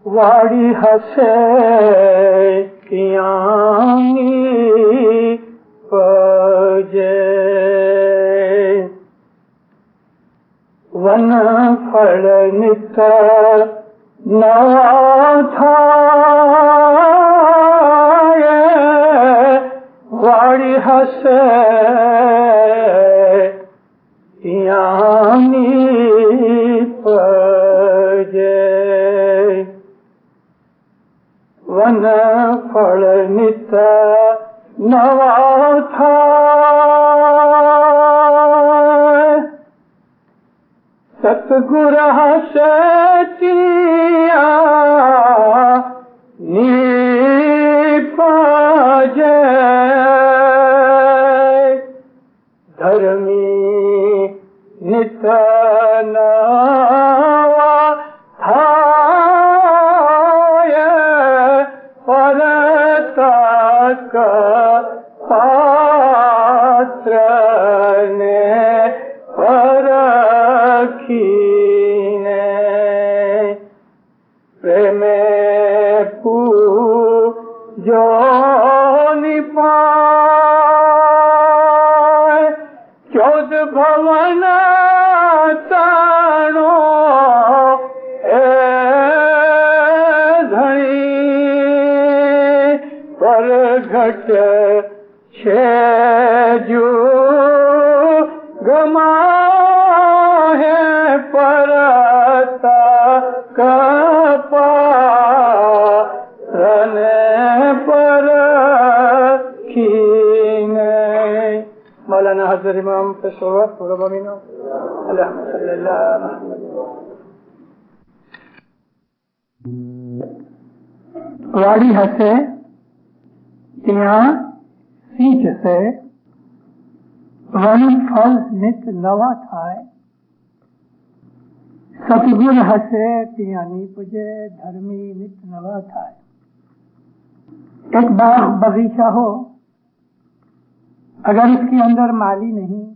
واڑی ہسے کیانی پجے ون پھڑ نت نوا تھا واڑی ہسے کیانی پجے ون پھڑ نت نوا تھا ستگر ہسیا نی پجے دھرمی نت نوا تھا پاتر نے پرکھینے پریم پوجو نپائے چود بھون تانو اے دھنی پر گھٹ جو گما ہے پرتا کپارن پر کھینے مولانا حضرت امام پشور پربامینو اللہم صلی اللہ محمد واڑی ہسے تیاں سیچ سے ون پھل نت نوا تھائے ستگر ہسے تیاں نی پجے دھرمی نت نوا تھائے. ایک باغ باغیچہ ہو اگر اس کے اندر مالی نہیں،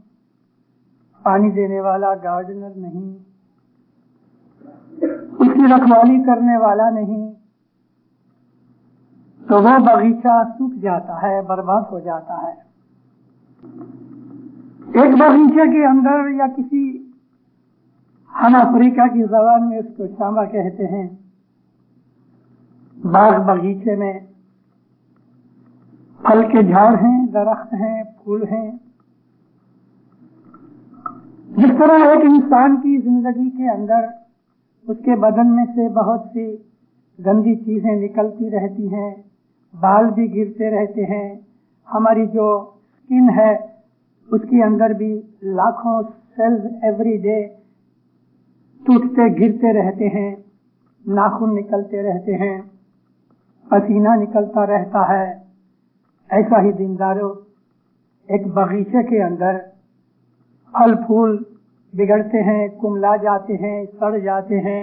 پانی دینے والا گارڈنر نہیں، اس کی رکھوالی کرنے والا نہیں، تو وہ باغیچہ سوکھ جاتا ہے، برباد ہو جاتا ہے. ایک باغیچے کے اندر یا کسی ہم افریقہ کی زبان میں اس کو شامہ کہتے ہیں، باغ باغیچے میں پھل کے جھاڑ ہیں، درخت ہیں، پھول ہیں. جس طرح ایک انسان کی زندگی کے اندر اس کے بدن میں سے بہت سی گندی چیزیں نکلتی رہتی ہیں، بال بھی گرتے رہتے ہیں، ہماری جو اسکن ہے اس کے اندر بھی لاکھوں سیلز ایوری ڈے ٹوٹتے گرتے رہتے ہیں، ناخن نکلتے رہتے ہیں، پسینہ نکلتا رہتا ہے. ایسا ہی دیندارو ایک باغیچے کے اندر پھل پھول بگڑتے ہیں، کملا جاتے ہیں، سڑ جاتے ہیں،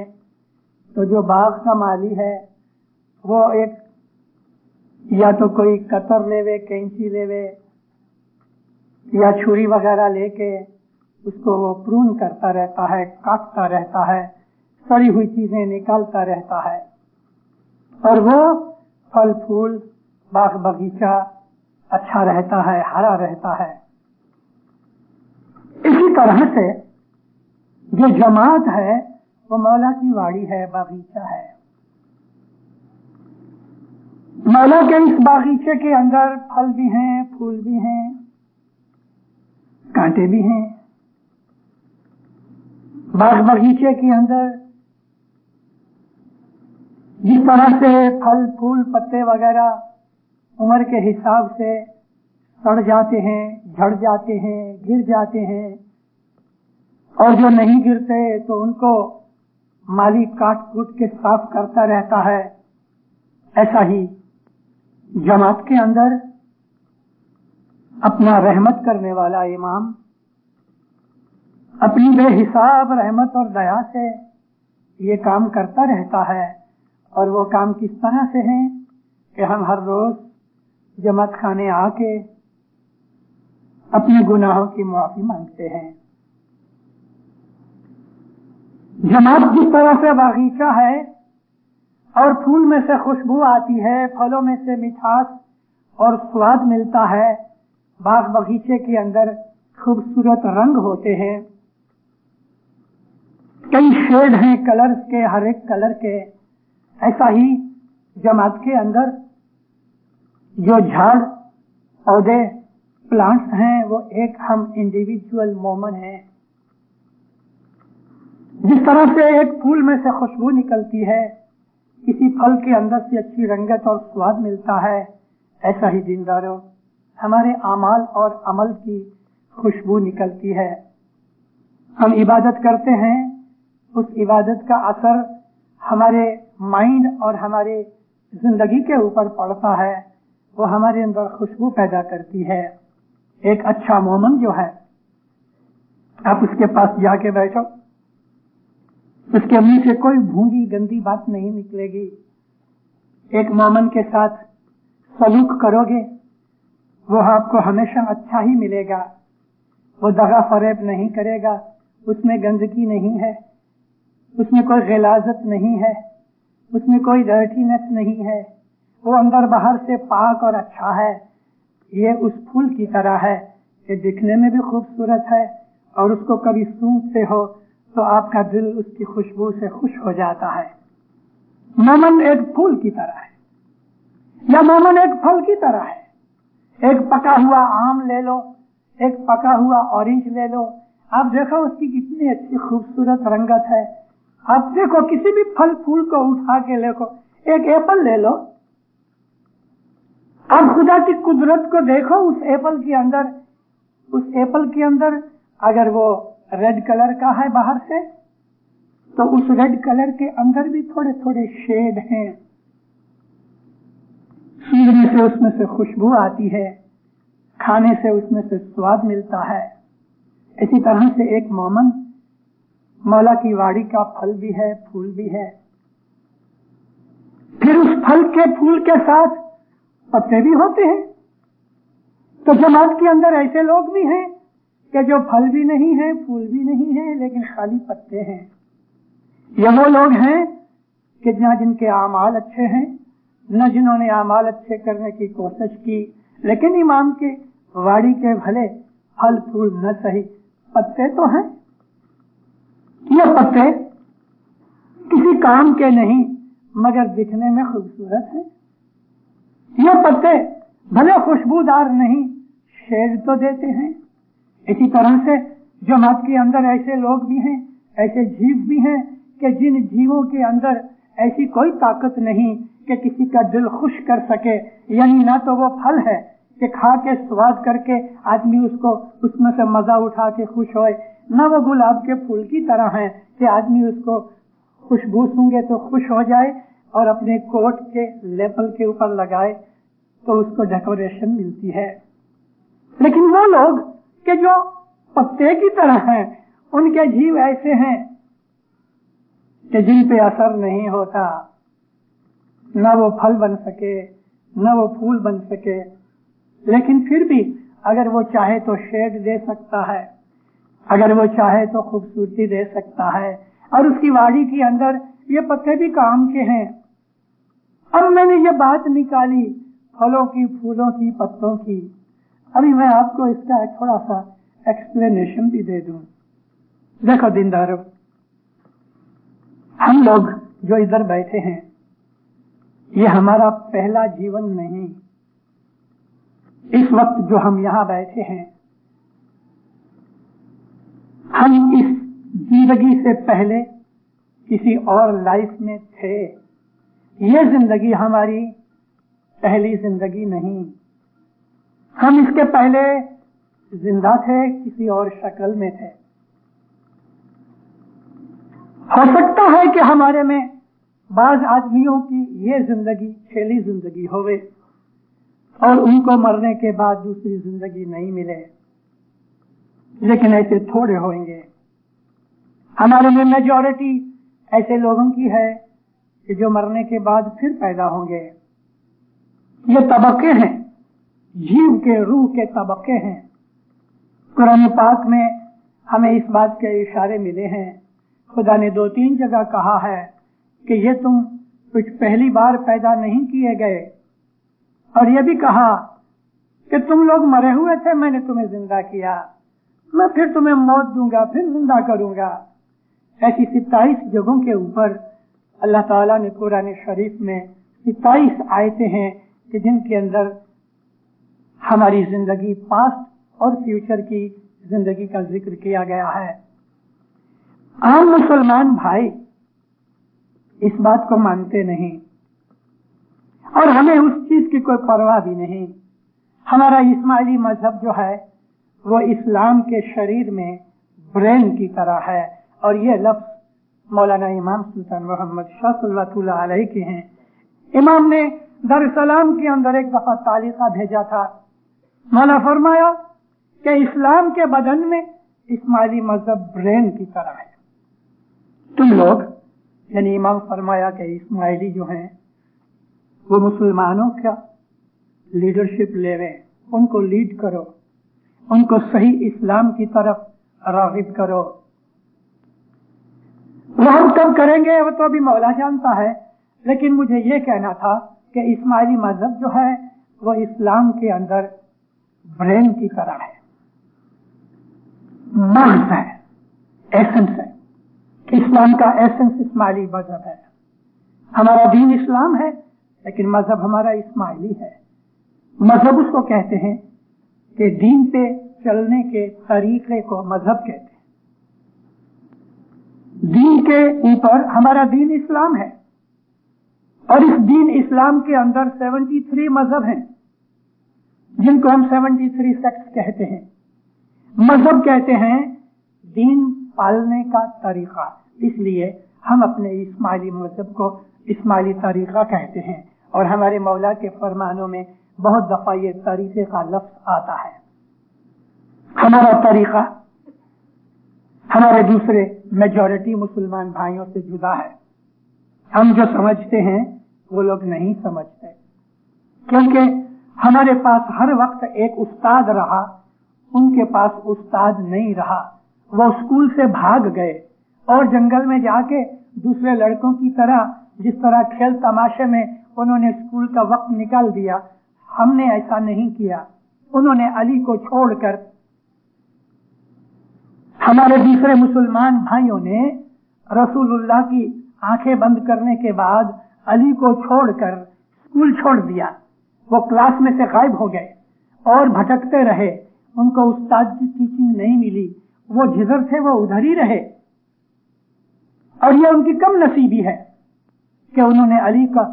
تو جو باغ کا مالی ہے وہ ایک یا تو کوئی کتر لے وے، کینچی لے وے یا چھری وغیرہ لے کے اس کو وہ پرون کرتا رہتا ہے، کاٹتا رہتا ہے، سڑی ہوئی چیزیں نکالتا رہتا ہے، اور وہ پھل پھول باغ باغیچہ اچھا رہتا ہے، ہرا رہتا ہے. اسی طرح سے جو جماعت ہے وہ مولا کی واڑی ہے، باغیچہ ہے. مولا کے اس باغیچے کے اندر پھل بھی ہیں، پھول بھی ہیں، کانٹے بھی ہیں. باغ باغیچے کے اندر جس طرح سے پھل پھول پتے وغیرہ عمر کے حساب سے سڑ جاتے ہیں، جھڑ جاتے ہیں، گر جاتے ہیں، اور جو نہیں گرتے تو ان کو مالی کاٹ کوٹ کے صاف کرتا رہتا ہے، ایسا ہی جماعت کے اندر اپنا رحمت کرنے والا امام اپنی بے حساب رحمت اور دیا سے یہ کام کرتا رہتا ہے. اور وہ کام کس طرح سے ہیں کہ ہم ہر روز جماعت خانے آ کے اپنے گناہوں کی معافی مانگتے ہیں. जमात जिस तरह से बागीचा है और फूल में से खुशबू आती है, फलों में से मिठास और स्वाद मिलता है, बाग बगीचे के अंदर खूबसूरत रंग होते हैं, कई शेड हैं कलर्स के, हर एक कलर के। ऐसा ही जमात के अंदर जो झाड़ पौधे प्लांट्स हैं वो एक हम इंडिविजुअल मोमन हैं। जिस तरह से एक फूल में से खुशबू निकलती है, किसी फल के अंदर से अच्छी रंगत और स्वाद मिलता है, ऐसा ही दीनदारों हमारे आमाल और अमल की खुशबू निकलती है। हम इबादत करते हैं, उस इबादत का असर हमारे माइंड और हमारे जिंदगी के ऊपर पड़ता है, वो हमारे अंदर खुशबू पैदा करती है। एक अच्छा मोमन जो है, आप उसके पास जाके बैठो, उसके मुंह से कोई भूंगी गंदी बात नहीं निकलेगी। एक मोमन के साथ सलूक करोगे, वो आपको हमेशा अच्छा ही मिलेगा। वो दगा फरेब नहीं करेगा, उसमें गंदगी नहीं है, उसमें कोई गिलाजत नहीं है, उसमें कोई डर्टीनेस नहीं है, वो अंदर बाहर से पाक और अच्छा है। ये उस फूल की तरह है, ये दिखने में भी खूबसूरत है और उसको कभी सूंघते हो तो आपका दिल उसकी खुशबू से खुश हो जाता है। मोमन एक फूल की तरह है, या मोमन एक फल की तरह है। एक पका हुआ आम ले लो, एक पका हुआ ऑरेंज ले लो, आप देखो उसकी कितनी अच्छी खूबसूरत रंगत है। आप देखो किसी भी फल फूल को उठा के देखो, एक एप्पल ले लो, आप खुदा की कुदरत को देखो। उस एप्पल के अंदर अगर वो रेड कलर का है बाहर से, तो उस रेड कलर के अंदर भी थोड़े थोड़े शेड हैं। सूंघने से उसमें से खुशबू आती है, खाने से उसमें से स्वाद मिलता है। इसी तरह से एक मोमन मौला की वाड़ी का फल भी है, फूल भी है। फिर उस फल के फूल के साथ पत्ते भी होते हैं। तो जमात के अंदर ऐसे लोग भी हैं कि जो फल भी नहीं है, फूल भी नहीं है, लेकिन खाली पत्ते हैं। ये वो लोग हैं कि न जिनके आमाल अच्छे हैं, न जिन्होंने आमाल अच्छे करने की कोशिश की, लेकिन इमाम के वाड़ी के भले फल फूल न सही, पत्ते तो हैं। ये पत्ते किसी काम के नहीं मगर दिखने में खूबसूरत हैं। ये पत्ते भले खुशबूदार नहीं, शेड तो देते हैं। इसी तरह से जमात के अंदर ऐसे लोग भी हैं, ऐसे जीव भी हैं कि जिन जीवों के अंदर ऐसी कोई ताकत नहीं कि किसी का दिल खुश कर सके। यानी ना तो वो फल है कि खा के स्वाद करके आदमी उसको उसमें से मजा उठा के खुश होए, ना वो गुलाब के फूल की तरह है कि आदमी उसको खुशबू सूंघे तो खुश हो जाए और अपने कोट के लेबल के ऊपर लगाए तो उसको डेकोरेशन मिलती है। लेकिन वो लोग कि जो पत्ते की तरह हैं, उनके जीव ऐसे हैं कि जिन पे असर नहीं होता, न वो फल बन सके न वो फूल बन सके, लेकिन फिर भी अगर वो चाहे तो शेड दे सकता है, अगर वो चाहे तो खूबसूरती दे सकता है। और उसकी वाड़ी के अंदर ये पत्ते भी काम के हैं। अब मैंने ये बात निकाली फलों की, फूलों की, पत्तों की। अभी मैं आपको इसका थोड़ा सा एक्सप्लेनेशन भी दे दूं। देखो दीनदारों, हम लोग जो इधर बैठे हैं, ये हमारा पहला जीवन नहीं। इस वक्त जो हम यहाँ बैठे हैं, हम इस जिंदगी से पहले किसी और लाइफ में थे। ये जिंदगी हमारी पहली जिंदगी नहीं। हम इसके पहले जिंदा थे, किसी और शक्ल में थे। हो सकता है कि हमारे में बाज आदमियों की ये जिंदगी पहली जिंदगी होवे और उनको मरने के बाद दूसरी जिंदगी नहीं मिले, लेकिन ऐसे थोड़े होंगे। हमारे में मेजॉरिटी ऐसे लोगों की है कि जो मरने के बाद फिर पैदा होंगे। ये तबके हैं, जीव के रूह के तबके हैं। कुरान पाक में हमें इस बात के इशारे मिले हैं। खुदा ने 2-3 जगह कहा है कि ये तुम कुछ पहली बार पैदा नहीं किए गए, और ये भी कहा कि तुम लोग मरे हुए थे, मैंने तुम्हें जिंदा किया, मैं फिर तुम्हें मौत दूंगा, फिर जिंदा करूंगा। ऐसी 27 जगहों के ऊपर अल्लाह ताला ने कुरान शरीफ में 27 आयतें हैं कि जिनके अंदर हमारी जिंदगी पास्ट और फ्यूचर की जिंदगी का जिक्र किया गया है। आम मुसलमान भाई इस बात को मानते नहीं और हमें उस चीज की कोई परवाह भी नहीं। हमारा इस्माइली मजहब जो है वो इस्लाम के शरीर में ब्रेन की तरह है, और ये लफ्ज मौलाना इमाम सुल्तान मोहम्मद शाह सल्लल्लाहु अलैहि के हैं। इमाम ने दरसलाम के अंदर एक दफा तालिका भेजा था। मौला फरमाया कि इस्लाम के बदन में इस्माइली मजहब ब्रेन की तरह है। तुम लोग, यानी इमाम फरमाया कि इस्माइली जो हैं वो मुसलमानों का लीडरशिप लेवे, उनको लीड करो, उनको सही इस्लाम की तरफ राग़िब करो। वो हम कब करेंगे वो तो अभी मौला जानता है, लेकिन मुझे ये कहना था कि इस्माइली मजहब जो है वो इस्लाम के अंदर ब्रेन की तरह है, मग़ज़ है, एसेंस है। इस्लाम का एसेंस इस्माइली मजहब है। हमारा दीन इस्लाम है, लेकिन मजहब हमारा इस्माइली है। मजहब उसको कहते हैं कि दीन पे चलने के तरीके को मजहब कहते हैं। दीन के ऊपर हमारा दीन इस्लाम है, और इस दीन इस्लाम के अंदर 73 मजहब हैं, जिनको हम 73 सेक्ट्स कहते हैं। मजहब कहते हैं दीन पालने का तरीका, इसलिए हम अपने इस्माइली मजहब को इस्माइली तरीका कहते हैं। और हमारे मौला के फरमानों में बहुत दफा ये तरीके का लफ्ज आता है। हमारा तरीका हमारे दूसरे मेजॉरिटी मुसलमान भाइयों से जुदा है। हम जो समझते हैं वो लोग नहीं समझते, क्योंकि हमारे पास हर वक्त एक उस्ताद रहा, उनके पास उस्ताद नहीं रहा। वो स्कूल से भाग गए और जंगल में जाके दूसरे लड़कों की तरह, जिस तरह खेल तमाशे में उन्होंने स्कूल का वक्त निकाल दिया, हमने ऐसा नहीं किया। उन्होंने अली को छोड़कर, हमारे दूसरे मुसलमान भाइयों ने रसूलुल्लाह की आंखें बंद करने के बाद अली को छोड़कर स्कूल छोड़ दिया। वो क्लास में से गायब हो गए और भटकते रहे। उनको उस्ताद की टीचिंग नहीं मिली, वो जिधर थे वो उधर ही रहे। और ये उनकी कम नसीबी है कि उन्होंने अली का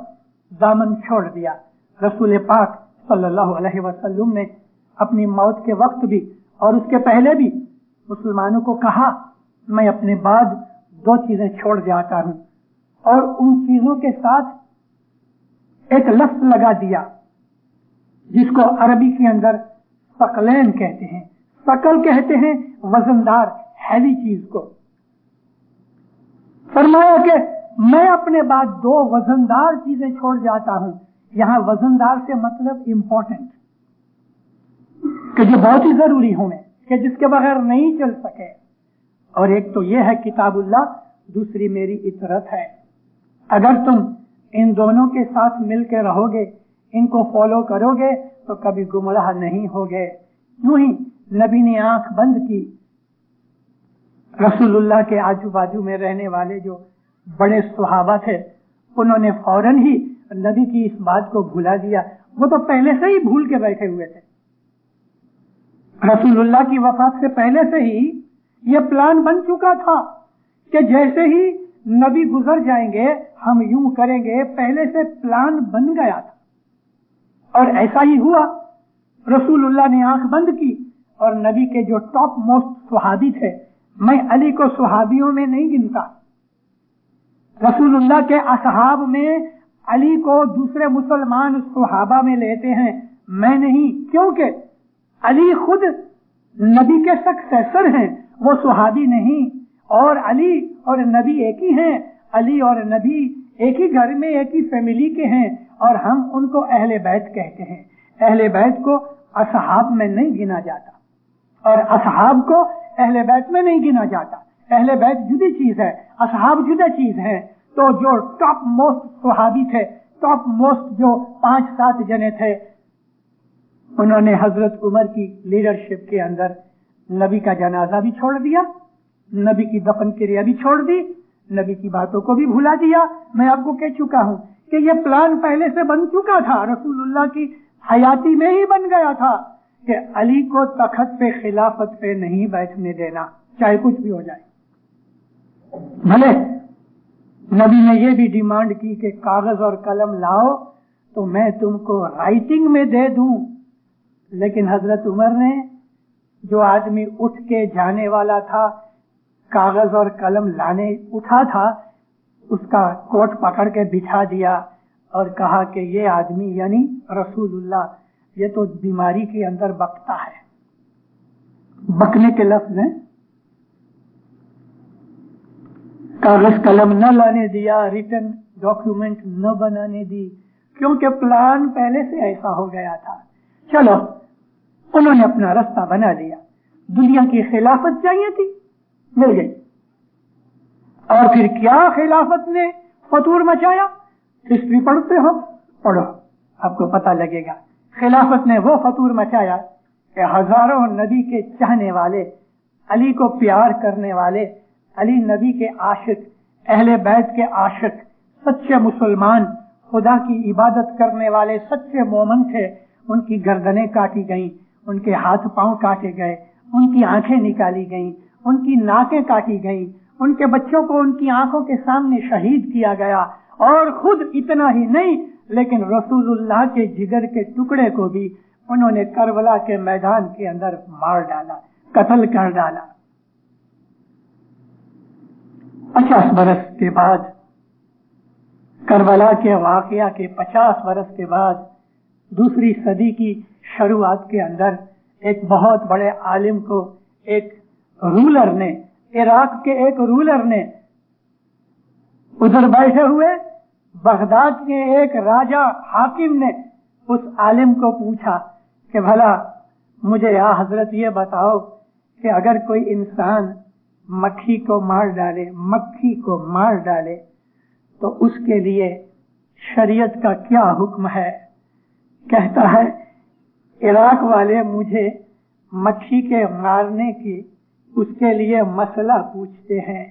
दामन छोड़ दिया। रसूल पाक सल्लल्लाहु अलैहि वसल्लम ने अपनी मौत के वक्त भी और उसके पहले भी मुसलमानों को कहा, मैं अपने बाद 2 चीजें छोड़ जाता हूं, और उन चीजों के साथ एक लफ्ज लगा दिया जिसको अरबी के अंदर सकलैन कहते हैं। सकल कहते हैं वजनदार, हैवी चीज को। फरमाया कि मैं अपने बाद 2 वजनदार चीजें छोड़ जाता हूं। यहां वजनदार से मतलब इंपॉर्टेंट, कि जो बहुत ही जरूरी हो, कि जिसके बगैर नहीं चल सके। और एक तो यह है किताबुल्लाह, दूसरी मेरी इतरत है। अगर तुम इन दोनों के साथ मिलकर रहोगे, इनको फॉलो करोगे, तो कभी गुमराह नहीं होगे। यूं ही नबी ने आंख बंद की, रसूलुल्लाह के आजू बाजू में रहने वाले जो बड़े सहाबा थे, उन्होंने फौरन ही नबी की इस बात को भुला दिया। वो तो पहले से ही भूल के बैठे हुए थे। रसूलुल्लाह की वफात से पहले से ही ये प्लान बन चुका था कि जैसे ही नबी गुजर जाएंगे हम यूं करेंगे। पहले से प्लान बन गया था और ऐसा ही हुआ। रसूलुल्लाह ने आंख बंद की और नबी के जो टॉप मोस्ट सुहाबी थे, मैं अली को सुहाबियों में नहीं गिनता, रसूलुल्लाह के असहाब में अली को दूसरे मुसलमान सुहाबा में लेते हैं, मैं नहीं। क्योंकि अली खुद नबी के सक्सेसर हैं, वो सुहाबी नहीं। और अली और नबी एक ही हैं। अली और नबी एक ही घर में, एक ही फैमिली के हैं, और हम उनको अहले बैत कहते हैं। अहले बैत को असहाब में नहीं गिना जाता और असहाब को अहले बैत में नहीं गिना जाता। अहले बैत जुदी चीज है, असहाब जुदा चीज है। तो जो टॉप मोस्ट सहाबी थे, टॉप मोस्ट जो 5-7 जने थे, उन्होंने हजरत उमर की लीडरशिप के अंदर नबी का जनाजा भी छोड़ दिया, नबी की दफन क्रिया भी छोड़ दी, नबी की बातों को भी भुला दिया। मैं आपको कह चुका हूं कि ये प्लान पहले से बन चुका था, रसूलुल्लाह की हयाती में ही बन गया था कि अली को तखत पे, खिलाफत पे नहीं बैठने देना, चाहे कुछ भी हो जाए। भले नबी ने ये भी डिमांड की कि कागज और कलम लाओ तो मैं तुमको राइटिंग में दे दूं, लेकिन हजरत उमर ने, जो आदमी उठ के जाने वाला था, कागज और कलम लाने उठा था, उसका कोट पकड़ के बिठा दिया और कहा कि ये आदमी यानी रसूलुल्लाह, ये तो बीमारी के अंदर बकता है। बकने के लफ्ज हैं। कागज कलम न लाने दिया, रिटन डॉक्यूमेंट न बनाने दी, क्योंकि प्लान पहले से ऐसा हो गया था। चलो, उन्होंने अपना रास्ता बना लिया। दुनिया की खिलाफत चाहिए थी, मिल गई। और फिर क्या खिलाफत ने फतूर मचाया? हिस्ट्री पढ़ते हो, पढ़ो, आपको पता लगेगा। खिलाफत ने वो फतूर मचाया कि हजारों नबी के चाहने वाले, अली को प्यार करने वाले, अली नबी के आशिक, अहले बैत के आशिक, सच्चे मुसलमान, खुदा की इबादत करने वाले सच्चे मोमन थे, उनकी गर्दनें काटी गईं, उनके हाथ पांव काटे गए, उनकी आंखें निकाली गईं, उनकी नाकें काटी गईं, उनके बच्चों को उनकी आंखों के सामने शहीद किया गया। और खुद इतना ही नहीं, लेकिन रसूलुल्लाह के जिगर के टुकड़े को भी उन्होंने करबला के मैदान के अंदर मार डाला, कत्ल कर डाला। 50 बरस के बाद, करबला के वाकया के 50 बरस के बाद, दूसरी सदी की शुरुआत के अंदर एक बहुत बड़े आलिम को एक रूलर ने, इराक के एक रूलर ने, उधर बैठे हुए बगदाद के एक राजा हाकिम ने उस आलिम को पूछा कि भला मुझे या हजरत ये बताओ कि अगर कोई इंसान मक्खी को मार डाले, मक्खी को मार डाले, तो उसके लिए शरीयत का क्या हुक्म है? कहता है, इराक वाले मुझे मक्खी के मारने की उसके लिए मसला पूछते हैं,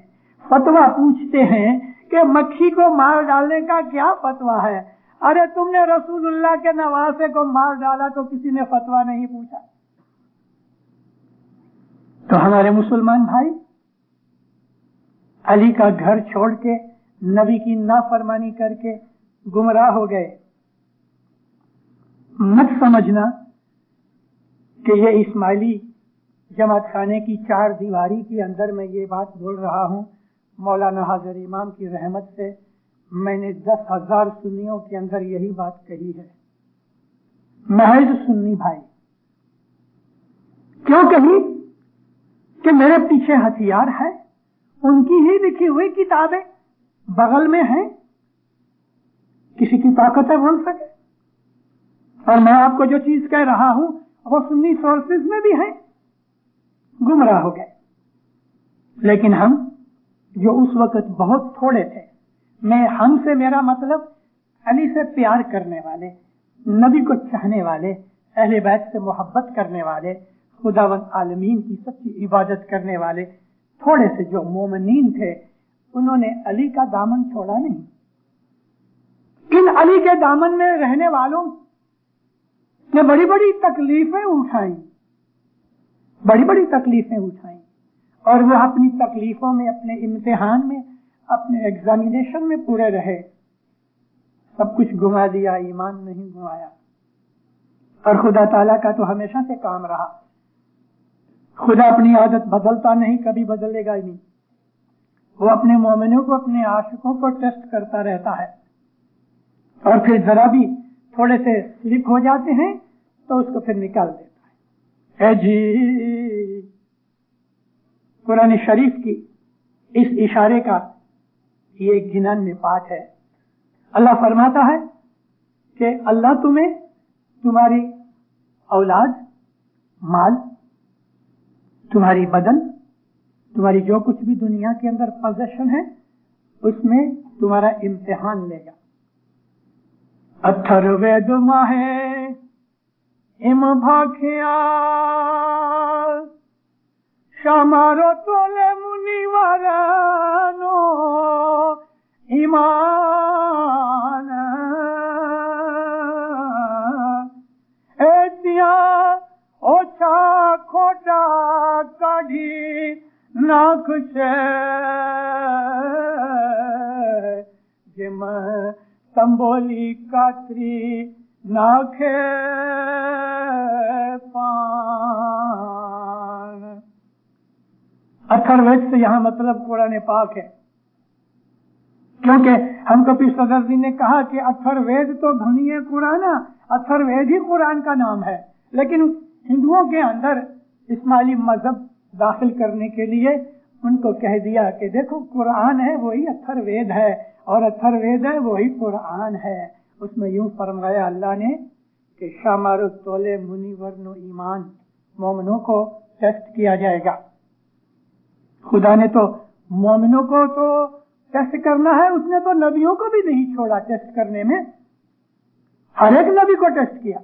फतवा पूछते हैं कि मक्खी को मार डालने का क्या फतवा है। अरे तुमने रसूलुल्लाह के नवासे को मार डाला तो किसी ने फतवा नहीं पूछा। तो हमारे मुसलमान भाई अली का घर छोड़ के, नबी की नाफरमानी करके गुमराह हो गए। मत समझना कि ये इस्माइली जमात खाने की 4 दीवारी के अंदर मैं ये बात बोल रहा हूँ। मौलाना हाजिर इमाम की रहमत से मैंने 10,000 सुन्नियों के अंदर यही बात कही है। महज सुन्नी भाई क्यों कही? कि मेरे पीछे हथियार है, उनकी ही लिखी हुई किताबें बगल में हैं, किसी की ताकत है बोल सके। और मैं आपको जो चीज कह रहा हूं वो सुन्नी सोर्सेज में भी है। गुमराह हो गए। लेकिन हम जो उस वक्त बहुत थोड़े थे, मैं हमसे मेरा मतलब अली से प्यार करने वाले, नबी को चाहने वाले, अहले बैत से मोहब्बत करने वाले, खुदावंद आलमीन की सच्ची इबादत करने वाले थोड़े से जो मोमिनीन थे, उन्होंने अली का दामन छोड़ा नहीं। इन अली के दामन में रहने वालों ने बड़ी बड़ी तकलीफें उठाई, बड़ी बड़ी तकलीफें उठाई, और वो अपनी तकलीफों में, अपने इम्तिहान में, अपने एग्जामिनेशन में पूरे रहे। सब कुछ घुमा दिया, ईमान नहीं घुमाया। और खुदा ताला का तो हमेशा से काम रहा, खुदा अपनी आदत बदलता नहीं, कभी बदलेगा ही नहीं। वो अपने मोमिनों को, अपने आशिकों को टेस्ट करता रहता है, और फिर जरा भी थोड़े से स्लिप हो जाते हैं तो उसको फिर निकाल देता है। जी कुरान शरीफ की इस इशारे का ये एक गिनन में पाठ है। अल्लाह फरमाता है कि अल्लाह तुम्हें तुम्हारी औलाद, माल, तुम्हारी बदन, तुम्हारी जो कुछ भी दुनिया के अंदर पोजेशन है उसमें तुम्हारा इम्तिहान लेगा। अथर्वेद माहे इम भाखिया शामारो तोले मुनिवरनो ईमान एतिया ओछा खोटा काढ़ी नाक से जिम तंबोली कातरी नाखे पान। अथर्ववेद से यहाँ मतलब कुरान पाक है, क्योंकि हमको कपिल सदर ने कहा कि अथर्ववेद तो धनी है कुरान, अथर्ववेद ही कुरान का नाम है। लेकिन हिंदुओं के अंदर इस्माइली मजहब दाखिल करने के लिए उनको कह दिया कि देखो कुरान है वही अथर्ववेद है और अथर्ववेद है वही कुरान है। उसमें यूं फरमाया अल्लाह ने कि शामारो तोले मुनिवरनो ईमान, मोमिनों को टेस्ट किया जाएगा। खुदा ने तो मोमिनों को तो टेस्ट करना है, उसने तो नबियों को भी नहीं छोड़ा टेस्ट करने में, हर एक नबी को टेस्ट किया।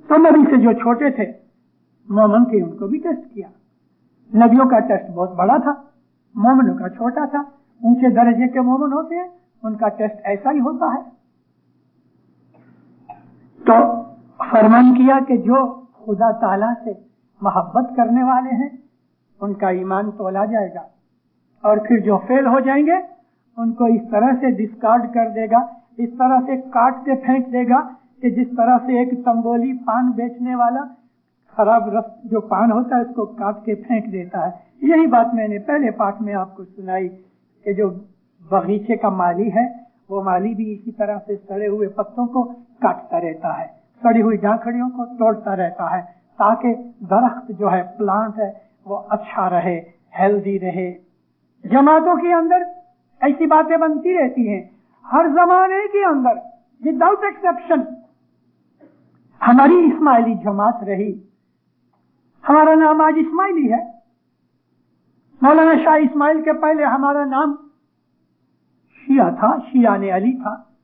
तो नबी से जो छोटे थे मोमिन थे उनको भी टेस्ट किया। नबियों का टेस्ट बहुत बड़ा था, मोमिनों का छोटा था। ऊंचे दर्जे के मोमिन होते हैं उनका टेस्ट ऐसा ही होता है। तो फरमान किया कि जो खुदा ताला से मोहब्बत करने वाले हैं उनका ईमान तोला जाएगा, और फिर जो फेल हो जाएंगे उनको इस तरह से डिस्कार्ड कर देगा, इस तरह से काट के फेंक देगा कि जिस तरह से एक तंबोली पान बेचने वाला खराब रस जो पान होता है उसको काट के फेंक देता है। यही बात मैंने पहले पाठ में आपको सुनाई कि जो बगीचे का माली है वो माली भी इसी तरह से सड़े हुए पत्तों को काटता रहता है, सड़ी हुई झांखड़ियों को तोड़ता रहता है ताकि दरख्त जो है, प्लांट है, वो अच्छा रहे, हेल्दी रहे। जमातों के अंदर ऐसी बातें बनती रहती हैं हर जमाने के अंदर, विदाउट एक्सेप्शन। हमारी इस्माइली जमात रही, हमारा नाम आज इस्माइली है। मौलाना शाह इस्माइल के पहले हमारा नाम शिया था, शिया ने अली था,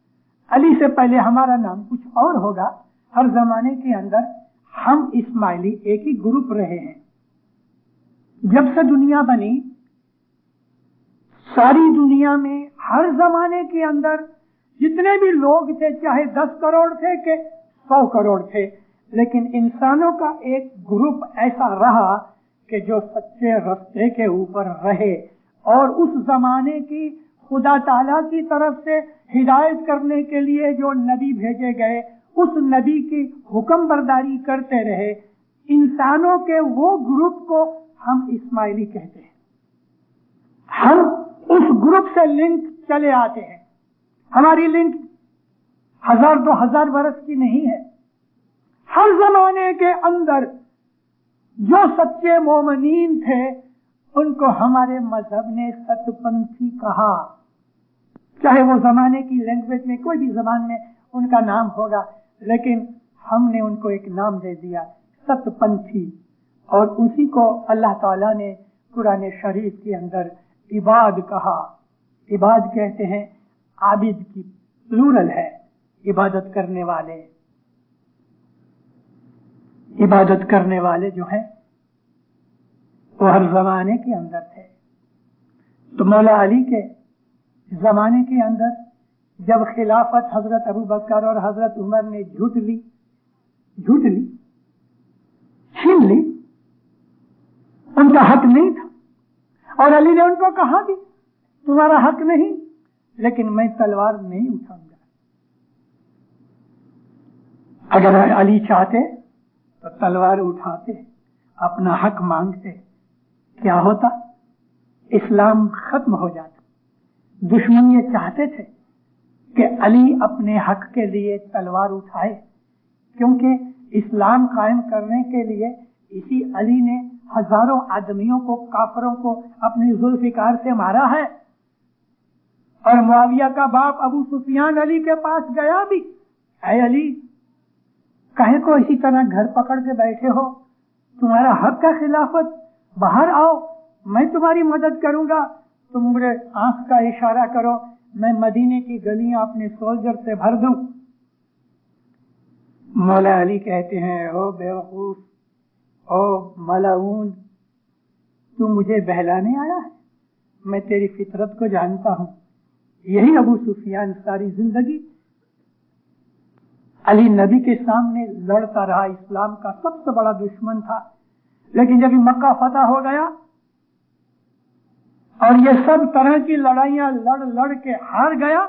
अली से पहले हमारा नाम कुछ और होगा। हर जमाने के अंदर हम इस्माइली एक ही ग्रुप रहे हैं। जब से दुनिया बनी, सारी दुनिया में हर जमाने के अंदर जितने भी लोग थे, चाहे 10 करोड़ थे कि 100 करोड़ थे, लेकिन इंसानों का एक ग्रुप ऐसा रहा कि जो सच्चे रास्ते के ऊपर रहे और उस जमाने की खुदा ताला की तरफ से हिदायत करने के लिए जो नबी भेजे गए उस नबी की हुक्म बर्दारी करते रहे। इंसानों के वो ग्रुप को हम इस्माइली कहते हैं। हम उस ग्रुप से लिंक चले आते हैं। हमारी लिंक 1000-2000 बरस की नहीं है। हर जमाने के अंदर जो सच्चे मोमिनीन थे उनको हमारे मजहब ने सतपंथी कहा। चाहे वो जमाने की लैंग्वेज में, कोई भी जबान में उनका नाम होगा, लेकिन हमने उनको एक नाम दे दिया, सतपंथी। और उसी को अल्लाह ताला ने कुरान शरीफ के अंदर इबाद कहा। इबाद कहते हैं आबिद की प्लूरल है, इबादत करने वाले। इबादत करने वाले जो हैं वो हर जमाने के अंदर थे। तो मौला अली के जमाने के अंदर जब खिलाफत हजरत अबू बकर और हजरत उमर ने झूठ ली, छीन ली, उनका हक नहीं था, और अली ने उनको कहा भी तुम्हारा हक नहीं, लेकिन मैं तलवार नहीं उठाऊंगा। अगर अली चाहते तो तलवार उठाते, अपना हक मांगते, क्या होता? इस्लाम खत्म हो जाता। दुश्मन ये चाहते थे कि अली अपने हक के लिए तलवार उठाए, क्योंकि इस्लाम कायम करने के लिए इसी अली ने हजारों आदमियों को, काफरों को अपनी जुल्फिकार से मारा है। और मुआविया का बाप अबू सुफियान अली के पास गया भी, ऐ अली, काहे को इसी तरह घर पकड़ के बैठे हो? तुम्हारा हक का खिलाफत, बाहर आओ, मैं तुम्हारी मदद करूंगा, तुम मुझे आंख का इशारा करो, मैं मदीने की गलियां अपने सोल्जर से भर दूं। मौला अली कहते हैं, ओ बेवकूफ, ओ मलाऊन, तू मुझे बहलाने आया है? मैं तेरी फितरत को जानता हूं। यही अबू सुफियान सारी जिंदगी अली नबी के सामने लड़ता रहा, इस्लाम का सबसे बड़ा दुश्मन था। लेकिन जब मक्का फतह हो गया और ये सब तरह की लड़ाइयां लड़ लड़ के हार गया,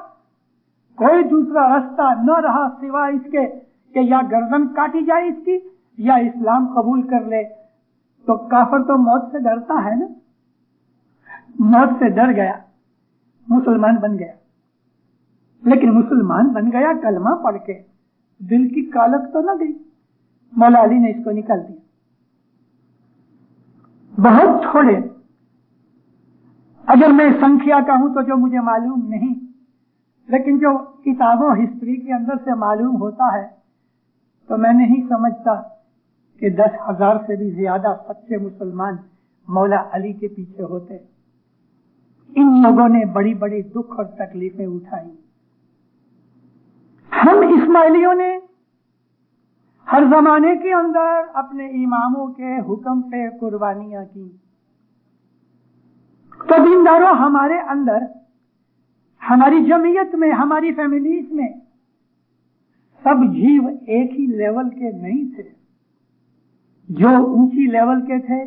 कोई दूसरा रास्ता न रहा सिवाय इसके कि या गर्दन काटी जाए इसकी या इस्लाम कबूल कर ले। तो काफिर तो मौत से डरता है ना, मौत से डर गया, मुसलमान बन गया। लेकिन मुसलमान बन गया कलमा पढ़ के, दिल की कालक तो न गई। मौला अली ने इसको निकाल दिया। बहुत थोड़े, अगर मैं संख्या कहूं तो जो मुझे मालूम नहीं, लेकिन जो किताबों हिस्ट्री के अंदर से मालूम होता है, तो मैं नहीं समझता कि 10,000 से भी ज्यादा सच्चे मुसलमान मौला अली के पीछे होते। इन लोगों ने बड़ी बड़ी दुख और तकलीफें उठाई। हम इस्माइलियों ने हर जमाने के अंदर अपने इमामों के हुक्म पे कुर्बानियां की। तो दीनदारों, हमारे अंदर, हमारी जमीयत में, हमारी फैमिलीज में सब जीव एक ही लेवल के नहीं थे। जो ऊंची लेवल के थे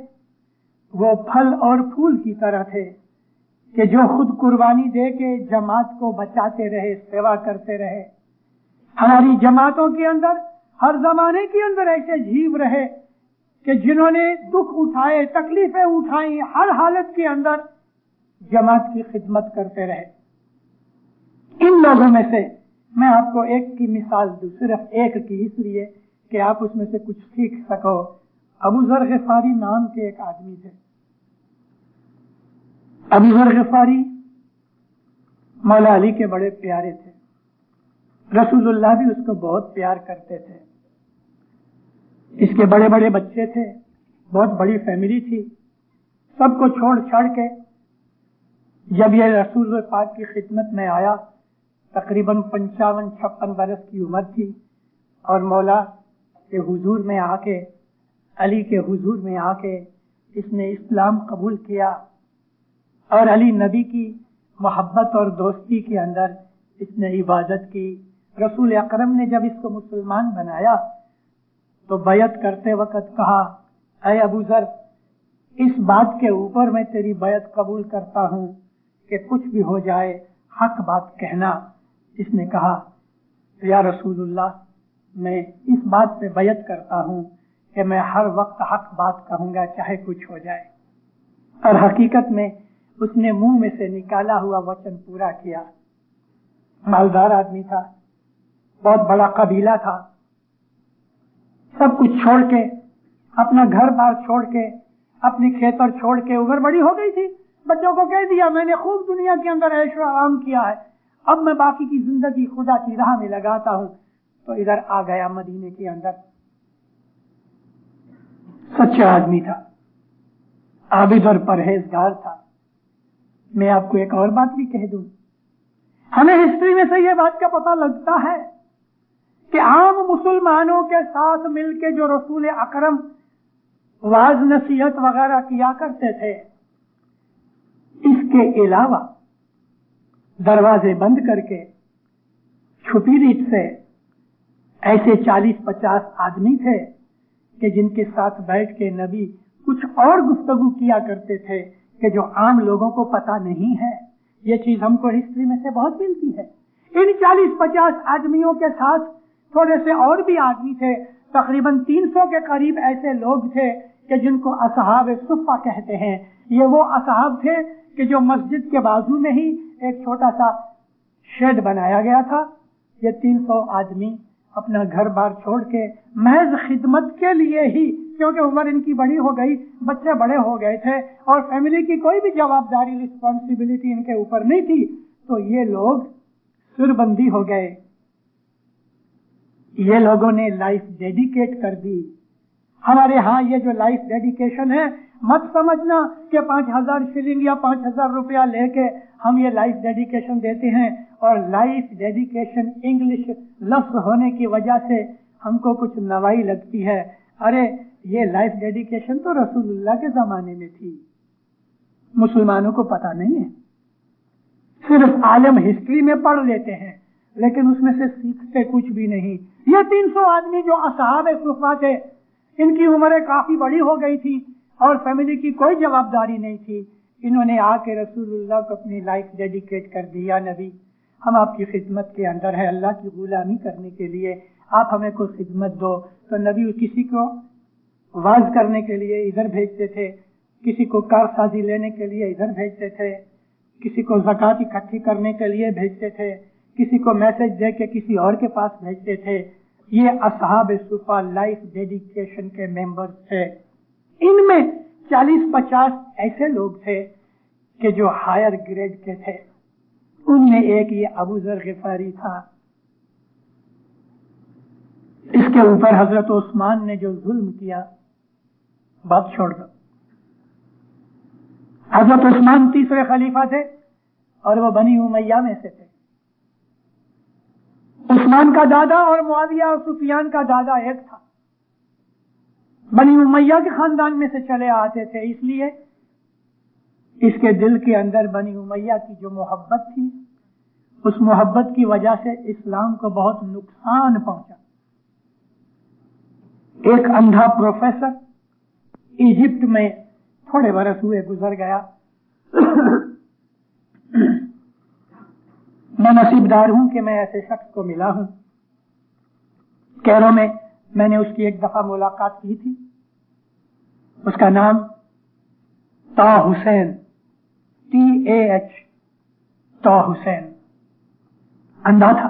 वो फल और फूल की तरह थे कि जो खुद कुर्बानी दे के जमात को बचाते रहे, सेवा करते रहे। हमारी जमातों के अंदर हर जमाने के अंदर ऐसे जीव रहे कि जिन्होंने दुख उठाए, तकलीफें उठाई, हर हालत के अंदर जमात की खिदमत करते रहे। इन लोगों में से मैं आपको एक की मिसाल दूं, सिर्फ एक की, इसलिए कि आप उसमें से कुछ सीख सको। अबू जर गिफारी नाम के एक आदमी थे। अबू जर गिफारी मौला अली के बड़े प्यारे थे। रसूलुल्लाह भी उसको बहुत प्यार करते थे। इसके बड़े बड़े बच्चे थे, बहुत बड़ी फैमिली थी। सबको छोड़ छाड़ के जब ये रसूल पाक की खिदमत में आया, तकरीबन 55-56 बरस की उम्र थी, और मौला के हुजूर में आके, अली के हुजूर में आके इसने इस्लाम कबूल किया और अली नबी की मोहब्बत और दोस्ती के अंदर इसने इबादत की। रसूल अकरम ने जब इसको मुसलमान बनाया तो बैत करते वक्त कहा, ऐ अबू जर, इस बात के ऊपर मैं तेरी बैत कबूल करता हूं कि कुछ भी हो जाए हक बात कहना। इसने कहा, या रसूलुल्लाह, मैं इस बात पे बैत करता हूं कि मैं हर वक्त हक बात कहूंगा चाहे कुछ हो जाए। और हकीकत में उसने मुंह में से निकाला हुआ वचन पूरा किया। मालदार आदमी था, बहुत बड़ा कबीला था। सब कुछ छोड़ के, अपना घर बार छोड़ के, अपनी खेतर छोड़ के, उम्र बड़ी हो गई थी। बच्चों को कह दिया, मैंने खूब दुनिया के अंदर ऐश आराम किया है, अब मैं बाकी की जिंदगी खुदा की राह में लगाता हूं। तो इधर आ गया मदीने के अंदर। सच्चा आदमी था, आबिद और परहेजगार था। मैं आपको एक और बात भी कह दूं, हमें हिस्ट्री में से यह बात का पता लगता है कि आम मुसलमानों के साथ मिलके जो रसूल अकरम वाज नसीहत वगैरह किया करते थे, इसके अलावा दरवाजे बंद करके छुपी रीत से ऐसे 40-50 आदमी थे कि जिनके साथ बैठ के नबी कुछ और गुफ्तगू किया करते थे कि जो आम लोगों को पता नहीं है। ये चीज हमको हिस्ट्री में से बहुत मिलती है। इन 40-50 आदमियों के साथ थोड़े से और भी आदमी थे, तकरीबन 300 के करीब ऐसे लोग थे कि जिनको असहाब सुफ़ा कहते हैं। ये वो असहाब थे कि जो मस्जिद के बाजू में ही एक छोटा सा शेड बनाया गया था। ये 300 आदमी अपना घर बार छोड़ के महज खिदमत के लिए ही, क्योंकि उम्र इनकी बड़ी हो गई, बच्चे बड़े हो गए थे और फैमिली की कोई भी जवाबदारी, रिस्पॉन्सिबिलिटी इनके ऊपर नहीं थी, तो ये लोग सुरबंदी हो गए। ये लोगों ने लाइफ डेडिकेट कर दी। हमारे यहाँ ये जो लाइफ डेडिकेशन है, मत समझना कि 5,000 शिलिंग या 5,000 रुपया लेके हम ये लाइफ डेडिकेशन देते हैं और लाइफ डेडिकेशन इंग्लिश लफ्ज होने की वजह से हमको कुछ नवाई लगती है। अरे ये लाइफ डेडिकेशन तो रसूलुल्लाह के जमाने में थी, मुसलमानों को पता नहीं है, सिर्फ आलम हिस्ट्री में पढ़ लेते हैं लेकिन उसमें से सीखते कुछ भी नहीं। ये 300 आदमी जो असहाब सुफ़ा थे, इनकी उम्रें काफी बड़ी हो गई थी और फैमिली की कोई जवाबदारी नहीं थी। इन्होंने आके रसूलुल्लाह को अपनी लाइफ डेडिकेट कर दिया। नबी, हम आपकी खिदमत के अंदर है, अल्लाह की गुलामी करने के लिए आप हमें कोई खिदमत दो। तो नबी किसी को वाज करने के लिए इधर भेजते थे, किसी को कारसाजी लेने के लिए इधर भेजते थे, किसी को ज़कात इकट्ठी करने के लिए भेजते थे, किसी को मैसेज दे के किसी और के पास भेजते थे। ये असहाब सुफ़ा लाइफ डेडिकेशन के मेंबर्स थे। इनमें 40-50 ऐसे लोग थे कि जो हायर ग्रेड के थे। उनमें एक ये अबू ज़र ग़िफ़ारी था। इसके ऊपर हजरत उस्मान ने जो जुल्म किया, बात छोड़ दो। हजरत उस्मान तीसरे खलीफा थे और वो बनी उमैया में से थे। उस्मान का दादा और मुआविया और सुफियान का दादा एक था। बनी उमैया के खानदान में से चले आते थे, इसलिए इसके दिल के अंदर बनी उमैया की जो मोहब्बत थी, उस मोहब्बत की वजह से इस्लाम को बहुत नुकसान पहुंचा। एक अंधा प्रोफेसर इजिप्ट में थोड़े बरस हुए गुजर गया। मैं नसीबदार हूं कि मैं ऐसे शख्स को मिला हूं। कैरो में मैंने उसकी एक दफा मुलाकात की थी। उसका नाम ता हुसैन, TAH, ता हुसैन। अंधा था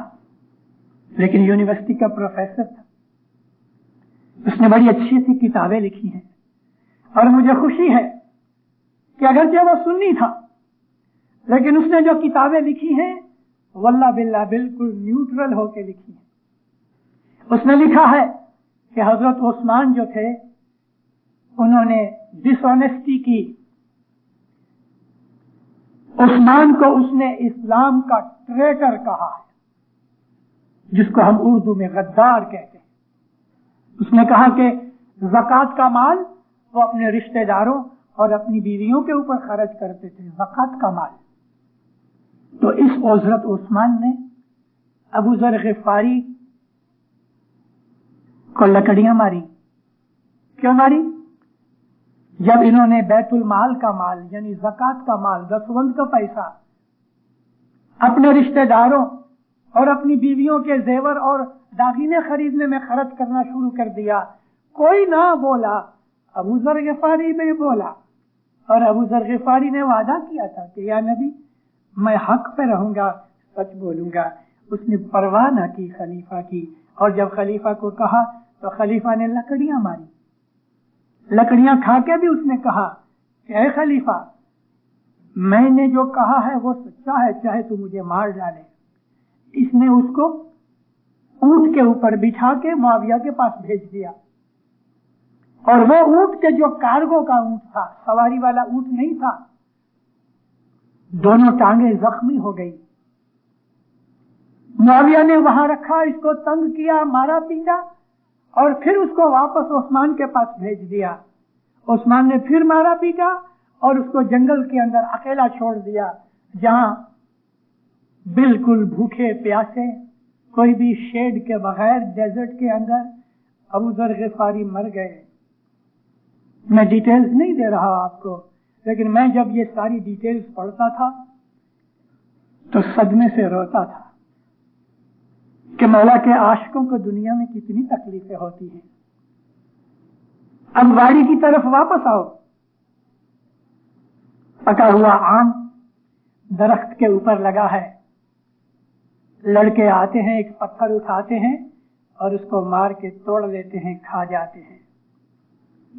लेकिन यूनिवर्सिटी का प्रोफेसर था। उसने बड़ी अच्छी सी किताबें लिखी हैं और मुझे खुशी है कि अगरचे वो सुन्नी था लेकिन उसने जो किताबें लिखी हैं वल्लाह बिल्लाह बिल्कुल न्यूट्रल होके लिखी है। उसने लिखा है कि हजरत उस्मान जो थे उन्होंने डिसऑनेस्टी की। उस्मान को उसने इस्लाम का ट्रेटर कहा है, जिसको हम उर्दू में गद्दार कहते हैं। उसने कहा कि ज़कात का माल वो अपने रिश्तेदारों और अपनी बीवियों के ऊपर खर्च करते थे, ज़कात का माल। तो इस हज़रत उस्मान ने अबू ज़र ग़िफ़ारी को लकड़ियां मारी। क्यों मारी? जब इन्होंने बैतुल माल का माल यानी ज़कात का माल, दसवंध का पैसा अपने रिश्तेदारों और अपनी बीवियों के जेवर और दागिने खरीदने में खर्च करना शुरू कर दिया। कोई ना बोला, अबू ज़र ग़िफ़ारी में बोला। और अबू ज़र ग़िफ़ारी ने वादा किया था कि या नबी, मैं हक पे रहूंगा, सच बोलूंगा। उसने परवाह न की खलीफा की, और जब खलीफा को कहा तो खलीफा ने लकड़ियां मारी। लकड़ियां खा के भी उसने कहा कि ऐ खलीफा, मैंने जो कहा है वो सच्चा है, चाहे तू मुझे मार डाले। इसने उसको ऊंट के ऊपर बिठा के मुआविया के पास भेज दिया। और वो ऊंट के जो कार्गो का ऊंट था, सवारी वाला ऊंट नहीं था, दोनों टांगे जख्मी हो गई। मुआविया ने वहां रखा, इसको तंग किया, मारा पीटा और फिर उसको वापस उस्मान के पास भेज दिया। उस्मान ने फिर मारा पीटा और उसको जंगल के अंदर अकेला छोड़ दिया, जहां बिल्कुल भूखे प्यासे, कोई भी शेड के बगैर डेजर्ट के अंदर अबू ज़र ग़िफ़ारी मर गए। मैं डिटेल्स नहीं दे रहा आपको, लेकिन मैं जब ये सारी डिटेल्स पढ़ता था तो सदमे से रोता था कि मौला के आशिकों को दुनिया में कितनी तकलीफें होती हैं। अब गाड़ी की तरफ वापस आओ। पका हुआ आम दरख्त के ऊपर लगा है। लड़के आते हैं, एक पत्थर उठाते हैं और उसको मार के तोड़ लेते हैं, खा जाते हैं।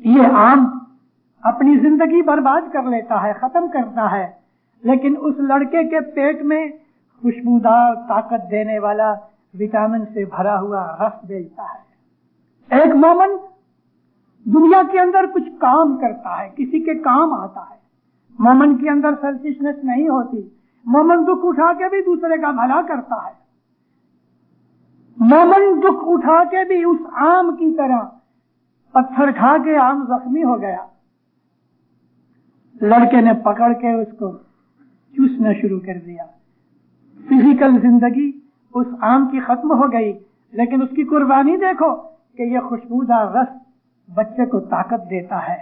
ये आम अपनी जिंदगी बर्बाद कर लेता है, खत्म करता है, लेकिन उस लड़के के पेट में खुशबूदार ताकत देने वाला विटामिन से भरा हुआ रस भेजता है। एक मोमिन दुनिया के अंदर कुछ काम करता है, किसी के काम आता है। मोमन के अंदर सेल्फिशनेस नहीं होती। मोमन दुख उठा के भी दूसरे का भला करता है। मोमन दुख उठा के भी उस आम की तरह पत्थर खा के आम जख्मी हो गया, लड़के ने पकड़ के उसको चूसना शुरू कर दिया। फिजिकल जिंदगी उस आम की खत्म हो गई, लेकिन उसकी कुर्बानी देखो कि ये खुशबूदार रस बच्चे को ताकत देता है,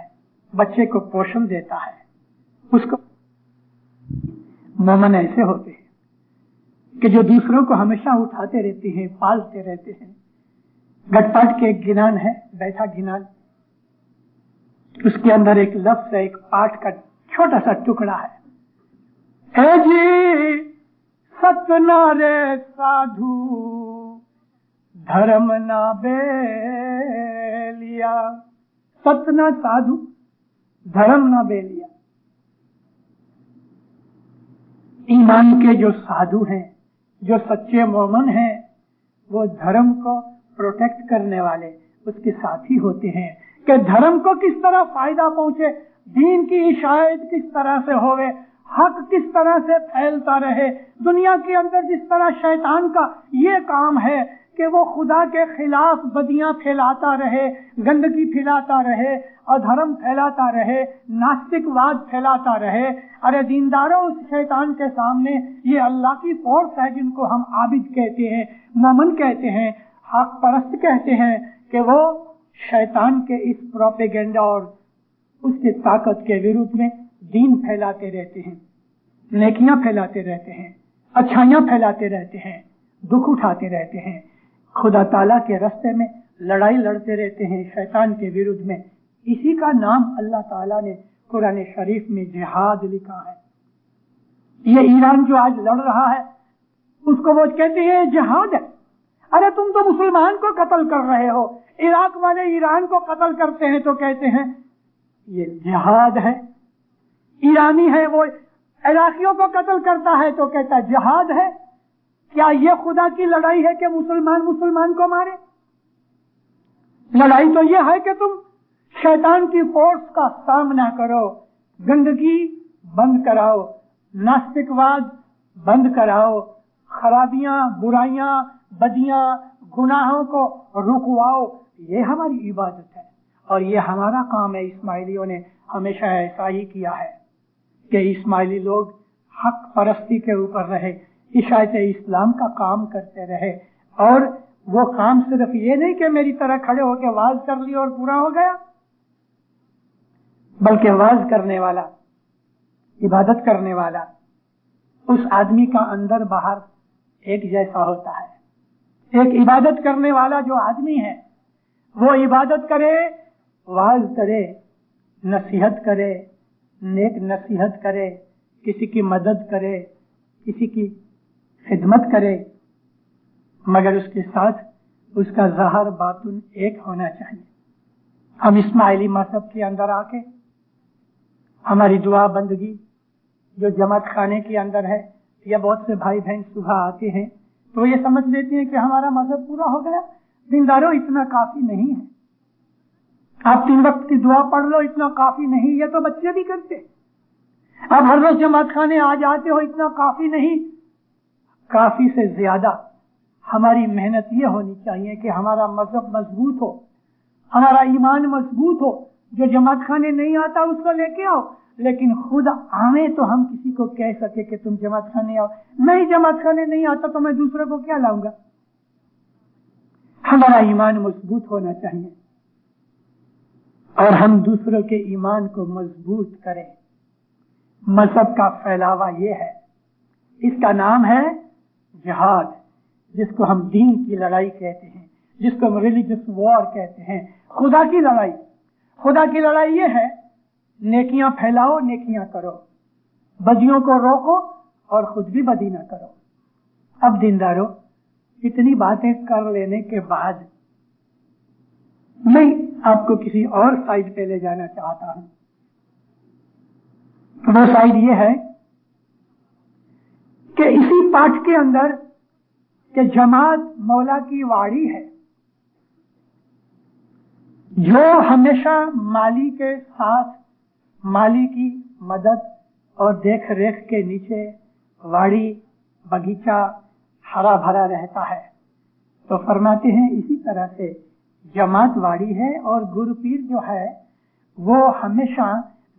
बच्चे को पोषण देता है। उसको मोमन ऐसे होते हैं कि जो दूसरों को हमेशा उठाते रहते हैं, पालते रहते हैं। गटपट के एक गिनान है, बैठा गिनान, उसके अंदर एक लफ्ज है, एक पाठ का छोटा सा टुकड़ा है। ए जी सतना रे साधु धर्म ना बेलिया, सतना साधु धर्म ना बेलिया। ईमान के जो साधु हैं, जो सच्चे मोमन हैं, वो धर्म को प्रोटेक्ट करने वाले उसके साथी होते हैं कि धर्म को किस तरह फायदा पहुंचे, दीन की इशायत किस तरह से होवे, हक किस तरह से फैलता रहे। दुनिया के अंदर जिस तरह शैतान का ये काम है कि वो खुदा के खिलाफ बदियां फैलाता रहे, गंदगी फैलाता रहे, अधर्म फैलाता रहे, नास्तिकवाद फैलाता रहे। अरे दीनदारों, उस शैतान के सामने ये अल्लाह की फोर्स है जिनको हम आबिद कहते हैं, मोमन कहते हैं, हक परस्त कहते हैं, कि वो शैतान के इस प्रोपेगेंडा और उसकी ताकत के विरुद्ध में दीन फैलाते रहते हैं, नेकियां फैलाते रहते हैं, अच्छाइयां फैलाते रहते हैं, दुख उठाते रहते हैं, खुदा ताला के रास्ते में लड़ाई लड़ते रहते हैं शैतान के विरुद्ध में। इसी का नाम अल्लाह ताला ने कुरान शरीफ में जिहाद लिखा है। ये ईरान जो आज लड़ रहा है उसको वो कहते हैं जिहाद है। अरे तुम तो मुसलमान को कत्ल कर रहे हो, इराक वाले ईरान को कत्ल करते हैं तो कहते हैं ये जिहाद है। ईरानी है वो इराकियों को कत्ल करता है तो कहता जिहाद है। क्या ये खुदा की लड़ाई है कि मुसलमान मुसलमान को मारे? लड़ाई तो ये है कि तुम शैतान की फोर्स का सामना करो, गंदगी बंद कराओ, नास्तिकवाद बंद कराओ, खराबियां, बुराइयां, बदियां, गुनाहों को रुकवाओ। ये हमारी इबादत है और ये हमारा काम है। इस्माइलियों ने हमेशा ऐसा ही किया है कि इस्माइली लोग हक परस्ती के ऊपर रहे, इशायत इस्लाम का काम करते रहे। और वो काम सिर्फ ये नहीं कि मेरी तरह खड़े होकर वाज कर लिया और पूरा हो गया, बल्कि वाज करने वाला, इबादत करने वाला, उस आदमी का अंदर बाहर एक जैसा होता है। एक इबादत करने वाला जो आदमी है वो इबादत करे, वाज करे, नसीहत करे, नेक नसीहत करे, किसी की मदद करे, किसी की खिदमत करे, मगर उसके साथ उसका ज़ाहिर बातिन एक होना चाहिए। हम इस्माइली मजहब के अंदर आके हमारी दुआ बंदगी जो जमात खाने के अंदर है, या बहुत से भाई बहन सुबह आते हैं तो ये समझ लेते हैं कि हमारा मजहब पूरा हो गया। दीनदारों, इतना काफी नहीं है। आप 3 वक्त की दुआ पढ़ लो, इतना काफी नहीं। ये तो बच्चे भी करते। आप हर रोज जमात खाने आ जाते हो, इतना काफी नहीं। काफी से ज्यादा हमारी मेहनत ये होनी चाहिए कि हमारा मजहब मजबूत हो, हमारा ईमान मजबूत हो। जो जमात खाने नहीं आता उसको लेके आओ, लेकिन खुद आने तो हम किसी को कह सके कि तुम जमात खाने आओ। मैं ही जमात खाने नहीं आता तो मैं दूसरे को क्या लाऊंगा? हमारा ईमान मजबूत होना चाहिए और हम दूसरों के ईमान को मजबूत करें। मजहब का फैलावा ये है, इसका नाम है जिहाद, जिसको हम दीन की लड़ाई कहते हैं, जिसको हम रिलीजियस वॉर कहते हैं। खुदा की लड़ाई, खुदा की लड़ाई ये है, नेकियां फैलाओ, नेकियां करो, बदियों को रोको और खुद भी बदी ना करो। अब दीनदारों, इतनी बातें कर लेने के बाद मैं आपको किसी और साइड पे ले जाना चाहता हूं। वो साइड ये है कि इसी पाठ के अंदर कि जमात मौला की वाड़ी है, जो हमेशा माली के साथ माली की मदद और देख रेख के नीचे वाड़ी बगीचा हरा भरा रहता है, तो फरमाते हैं इसी तरह से जमात वाड़ी है और गुरु पीर जो है वो हमेशा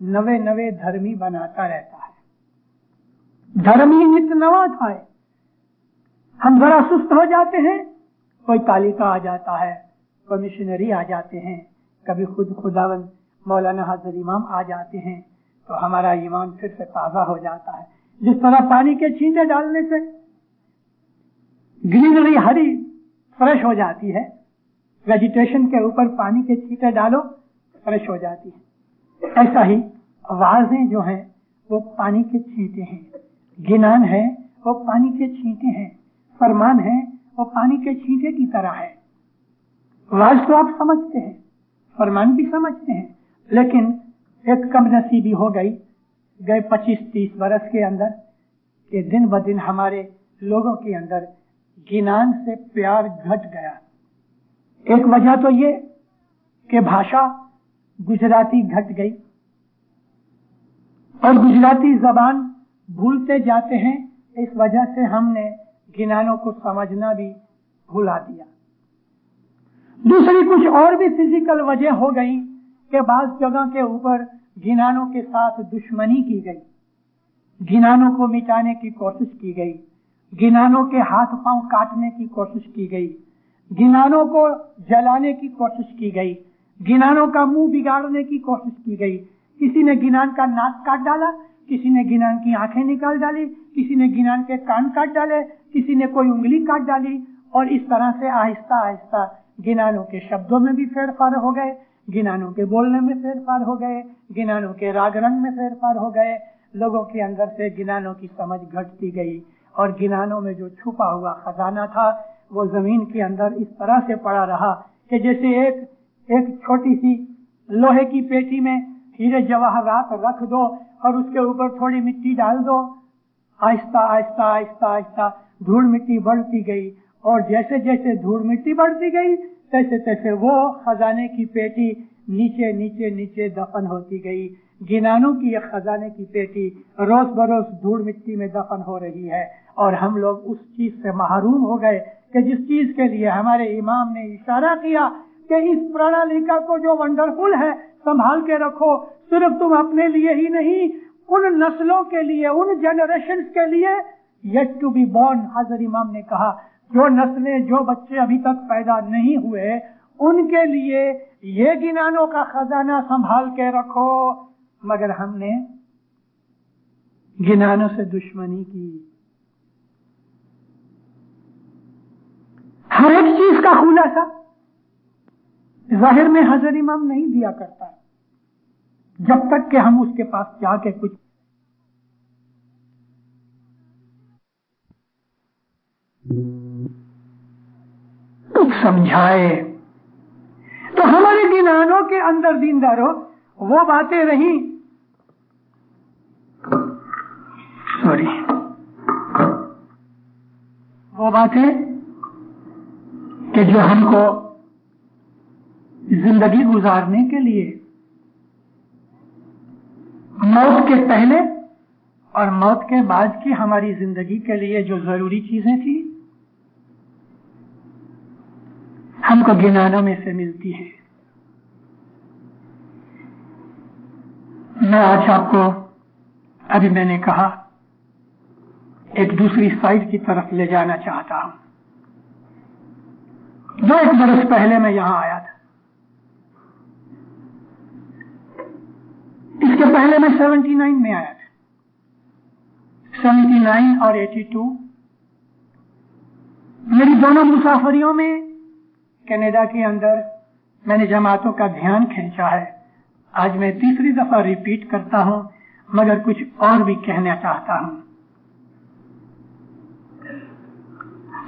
नवे नवे धर्मी बनाता रहता है। धर्मी नित्य नवा था। हम जरा सुस्त हो जाते हैं, कोई तालिका आ जाता है, कोई मिशनरी आ जाते हैं, कभी खुद खुदावंद मौलाना हजरत इमाम आ जाते हैं, तो हमारा ईमान फिर से ताजा हो जाता है। जिस तरह पानी के छींटे डालने से ग्रीनरी हरी फ्रेश हो जाती है, वेजिटेशन के ऊपर पानी के छींटे डालो फ्रेश हो जाती है, ऐसा ही आवाजें जो हैं वो पानी के छींटे हैं, गिनान है वो पानी के छींटे हैं, फरमान है वो पानी के छींटे की तरह है। आवाज तो आप समझते हैं, फरमान भी समझते हैं, लेकिन एक कम नसीबी हो गई गए 25-30 बरस के अंदर कि दिन ब दिन हमारे लोगों के अंदर गिनान से प्यार घट गया। एक वजह तो ये कि भाषा गुजराती घट गई और गुजराती जबान भूलते जाते हैं, इस वजह से हमने गिनानों को समझना भी भुला दिया। दूसरी कुछ और भी फिजिकल वजह हो गई कि बाज़ जगह के ऊपर गिनानों के साथ दुश्मनी की गई, गिनानों को मिटाने की कोशिश की गई, गिनानों के हाथ पांव काटने की कोशिश की गई, गिनानों को जलाने की कोशिश की गई, गिनानों का मुंह बिगाड़ने की कोशिश की गई। किसी ने गिनान का नाक काट डाला, किसी ने गिनान की आंखें निकाल डाली, किसी ने गिनान के कान काट डाले, किसी ने कोई उंगली काट डाली, और इस तरह से आहिस्ता आहिस्ता गिनानों के शब्दों में भी फेरफार हो गए, गिनानों के बोलने में फेरफार हो गए, गिनानों के राग रंग में फेरफार हो गए। लोगों के अंदर से गिनानों की समझ घटती गई और गिनानों में जो छुपा हुआ खजाना था वो जमीन के अंदर इस तरह से पड़ा रहा कि जैसे एक छोटी सी लोहे की पेटी में हीरे जवाहरात रख दो और उसके ऊपर थोड़ी मिट्टी डाल दो, आहिस्ता आहिस्ता आहिस्ता आहिस्ता धूल मिट्टी बढ़ती गई, और जैसे जैसे धूल मिट्टी बढ़ती गई तैसे तैसे वो खजाने की पेटी नीचे नीचे नीचे दफन होती गई। गिनानों की एक खजाने की पेटी रोज बरोज धूल मिट्टी में दफन हो रही है, और हम लोग उस चीज से महरूम हो गए कि जिस चीज के लिए हमारे इमाम ने इशारा किया कि इस प्रणालिका को जो वंडरफुल है संभाल के रखो, सिर्फ तुम अपने लिए ही नहीं, उन नस्लों के लिए, उन जनरेशन के लिए येट टू बी बॉर्न। हजरत इमाम ने कहा जो नस्लें, जो बच्चे अभी तक पैदा नहीं हुए, उनके लिए ये गिनानों का खजाना संभाल के रखो। मगर हमने गिनानों से दुश्मनी की। हर एक चीज का खुलासा जाहिर में हजरत इमाम नहीं दिया करता जब तक कि हम उसके पास जाके कुछ समझाए। तो हमारे गिनानों के अंदर दीनदारों वो बातें रही, वो बातें कि जो हमको जिंदगी गुजारने के लिए मौत के पहले और मौत के बाद की हमारी जिंदगी के लिए जो जरूरी चीजें थी हमको गिनानों में से मिलती है। मैं आज आपको, अभी मैंने कहा, एक दूसरी साइड की तरफ ले जाना चाहता हूं। 2 बरस पहले मैं यहां आया था। इसके पहले मैं 79 में आया था। 79 और 82 मेरी दोनों मुसाफरियों में कनाडा के अंदर मैंने जमातों का ध्यान खींचा है। आज मैं तीसरी दफा रिपीट करता हूं, मगर कुछ और भी कहना चाहता हूं।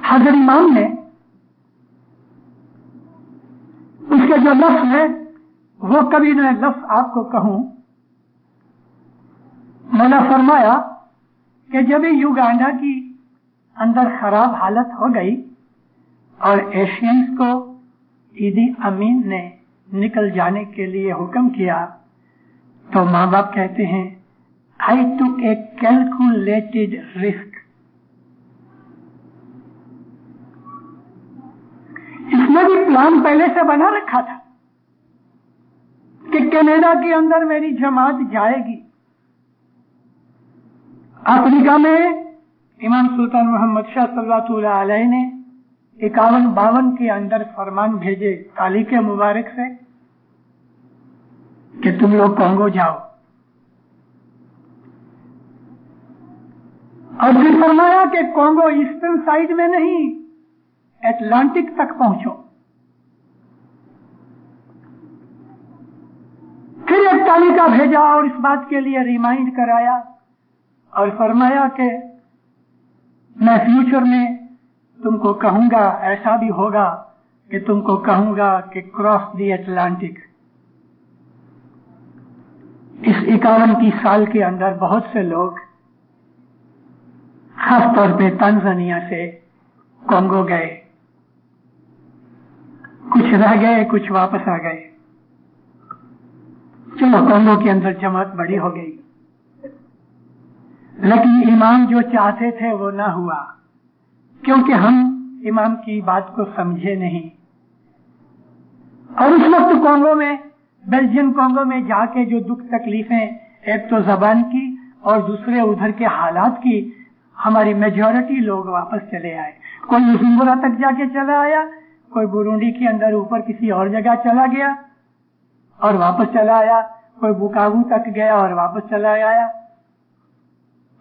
हजरत इमाम ने उसके जो लफ्ज है वो कभी न लफ्ज आपको कहूं, मैंने फरमाया कि जब युगांडा की अंदर खराब हालत हो गई और एशियंस को ईदी अमीन ने निकल जाने के लिए हुक्म किया तो माँ बाप कहते हैं आई टुक ए कैलकुलेटेड रिस्क। इसमें भी प्लान पहले से बना रखा था कि कनाडा के अंदर मेरी जमात जाएगी। अफ्रीका में इमाम सुल्तान मोहम्मद शाह सल्लल्लाहु अलैहि ने 51-52 के अंदर फरमान भेजे काली के मुबारक से कि तुम लोग कांगो जाओ, और फिर फरमाया कि कांगो ईस्टर्न साइड में नहीं, अटलांटिक तक पहुंचो। फिर एक तालिका भेजा और इस बात के लिए रिमाइंड कराया और फरमाया कि मैं फ्यूचर में तुमको कहूंगा, ऐसा भी होगा कि तुमको कहूंगा कि क्रॉस दी अटलांटिक। इस 51 साल के अंदर बहुत से लोग खास तौर पे तंजानिया से कांगो गए, कुछ रह गए, कुछ वापस आ गए। चलो कांगो के अंदर जमात बड़ी हो गई, लेकिन इमाम जो चाहते थे वो ना हुआ, क्योंकि हम इमाम की बात को समझे नहीं। और उस वक्त कांगो में, बेल्जियम कांगो में जाके जो दुख तकलीफें, एक तो जबान की और दूसरे उधर के हालात की, हमारी मेजॉरिटी लोग वापस चले आए। कोई बुजुम्बुरा तक जाके चला आया, कोई बुरुंडी के अंदर ऊपर किसी और जगह चला गया और वापस चला आया, कोई बुकावू तक गया और वापस चला आया।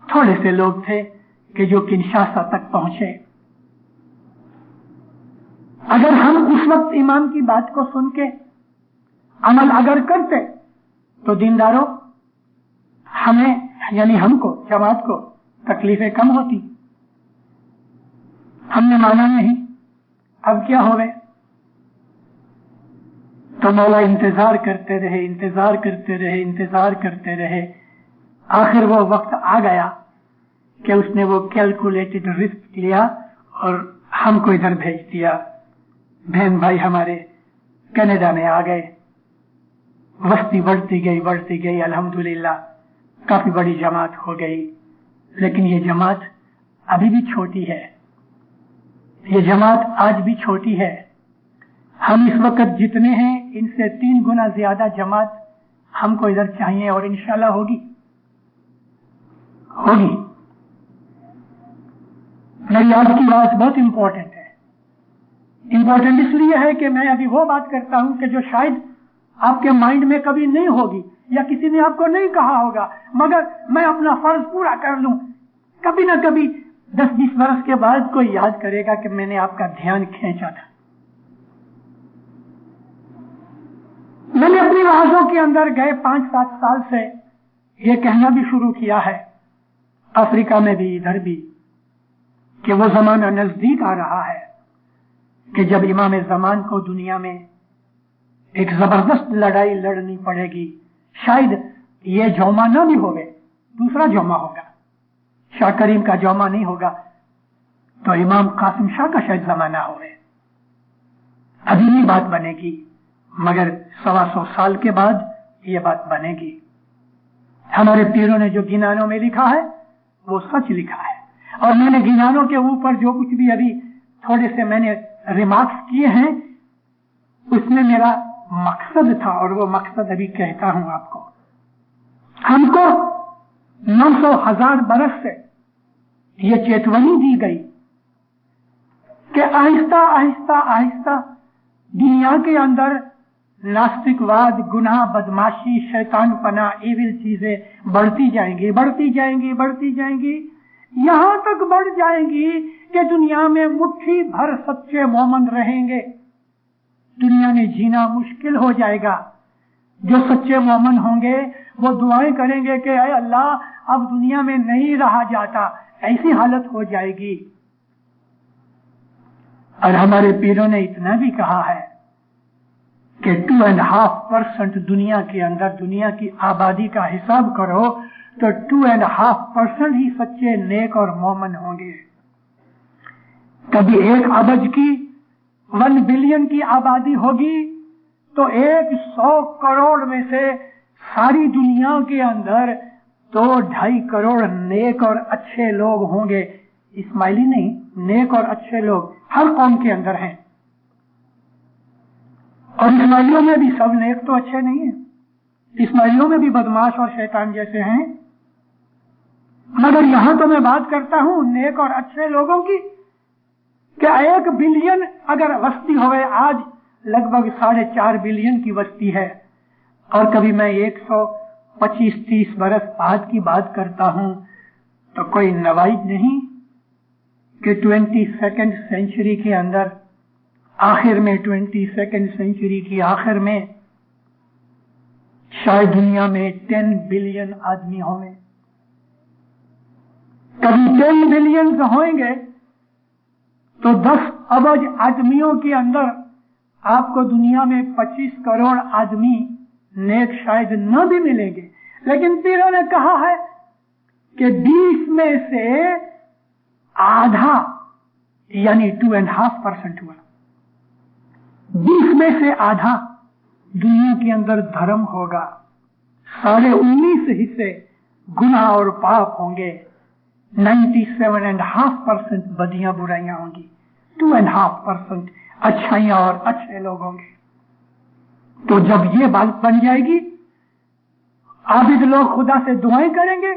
थोड़े से लोग थे कि जो किनशासा तक पहुंचे। अगर हम उस वक्त इमाम की बात को सुन के अमल अगर करते तो दीनदारों, हमें यानी हमको, जमात को तकलीफें कम होती। हमने माना नहीं, अब क्या होवे? तो मौला इंतजार करते रहे, इंतजार करते रहे, इंतजार करते रहे। आखिर वो वक्त आ गया कि उसने वो कैलकुलेटेड रिस्क लिया और हमको इधर भेज दिया। बहन भाई हमारे कनाडा में आ गए, वस्ती बढ़ती गई, बढ़ती गई। अल्हम्दुलिल्लाह काफी बड़ी जमात हो गई, लेकिन ये जमात अभी भी छोटी है। ये जमात आज भी छोटी है। हम इस वक्त जितने हैं, इनसे 3 गुना ज्यादा जमात हमको इधर चाहिए और इंशाल्लाह होगी। मेरी आज की बात बहुत इंपॉर्टेंट है। इंपॉर्टेंट इसलिए है कि मैं अभी वो बात करता हूं कि जो शायद आपके माइंड में कभी नहीं होगी या किसी ने आपको नहीं कहा होगा, मगर मैं अपना फर्ज पूरा कर लूं। कभी ना कभी 10-20 वर्ष के बाद कोई याद करेगा कि मैंने आपका ध्यान खींचा था। मैंने अपनी वाज़ों के अंदर गए 5-7 साल से ये कहना भी शुरू किया है, अफ्रीका में भी, इधर भी, कि वो जमाना नजदीक आ रहा है कि जब इमाम ज़मान को दुनिया में एक जबरदस्त लड़ाई लड़नी पड़ेगी। शायद ये जौमा न भी होवे, दूसरा जौमा होगा, शाह करीम का जौमा नहीं होगा, तो इमाम कासिम शाह का शायद जमाना होवे। अभी नहीं बात बनेगी, मगर 125 साल के बाद ये बात बनेगी। हमारे पीरों ने जो गिनानों में लिखा है वो सच लिखा है, और मैंने गिनानों के ऊपर जो कुछ भी अभी थोड़े से मैंने रिमार्क्स किए हैं, उसमें मेरा मकसद था, और वो मकसद अभी कहता हूं आपको। हमको 900,000 बरस से ये चेतवनी दी गई कि आहिस्ता आहिस्ता आहिस्ता दुनिया के अंदर नास्तिकवाद, गुनाह, बदमाशी, शैतान पना, एविल चीजें बढ़ती जाएंगी, बढ़ती जाएंगी, बढ़ती जाएंगी, यहां तक बढ़ जाएंगी कि दुनिया में मुट्ठी भर सच्चे मोमन रहेंगे। दुनिया में जीना मुश्किल हो जाएगा। जो सच्चे मोमन होंगे वो दुआएं करेंगे कि ऐ अल्लाह, अब दुनिया में नहीं रहा जाता, ऐसी हालत हो जाएगी। और हमारे पीरों ने इतना भी कहा है कि 2.5% दुनिया के अंदर, दुनिया की आबादी का हिसाब करो तो 2.5% ही सच्चे नेक और मोमन होंगे। कभी 1 अरब की 1 बिलियन की आबादी होगी तो 100 करोड़ में से सारी दुनिया के अंदर 2-2.5 करोड़ नेक और अच्छे लोग होंगे। इस्माइली नहीं, नेक और अच्छे लोग हर कौम के अंदर हैं। और इस्माइलियों में भी सब नेक तो अच्छे नहीं है, इस्माइलियों में भी बदमाश और शैतान जैसे हैं। मगर यहां तो मैं बात करता हूं नेक और अच्छे लोगों की। क्या 1 बिलियन अगर बस्ती हो गए, आज लगभग 4.5 बिलियन की बस्ती है, और कभी मैं 125-30 बरस बाद की बात करता हूं, तो कोई नवाइज नहीं कि 22nd सेंचुरी के अंदर, आखिर में 22nd सेंचुरी की आखिर में शायद दुनिया में 10 बिलियन आदमी होंगे। कभी 10 बिलियन होंगे तो 10 अरब आदमियों के अंदर आपको दुनिया में 25 करोड़ आदमी नेक शायद न भी मिलेंगे। लेकिन पीरों ने कहा है कि 20 में से आधा यानी 2.5% हुआ। 20 में से आधा दुनिया के अंदर धर्म होगा, 19.5 हिस्से गुनाह और पाप होंगे, 97.5% बदियां बुराइयां होंगी, 2.5% अच्छाइयां और अच्छे लोग होंगे। तो जब ये बात बन जाएगी, आबिद लोग खुदा से दुआएं करेंगे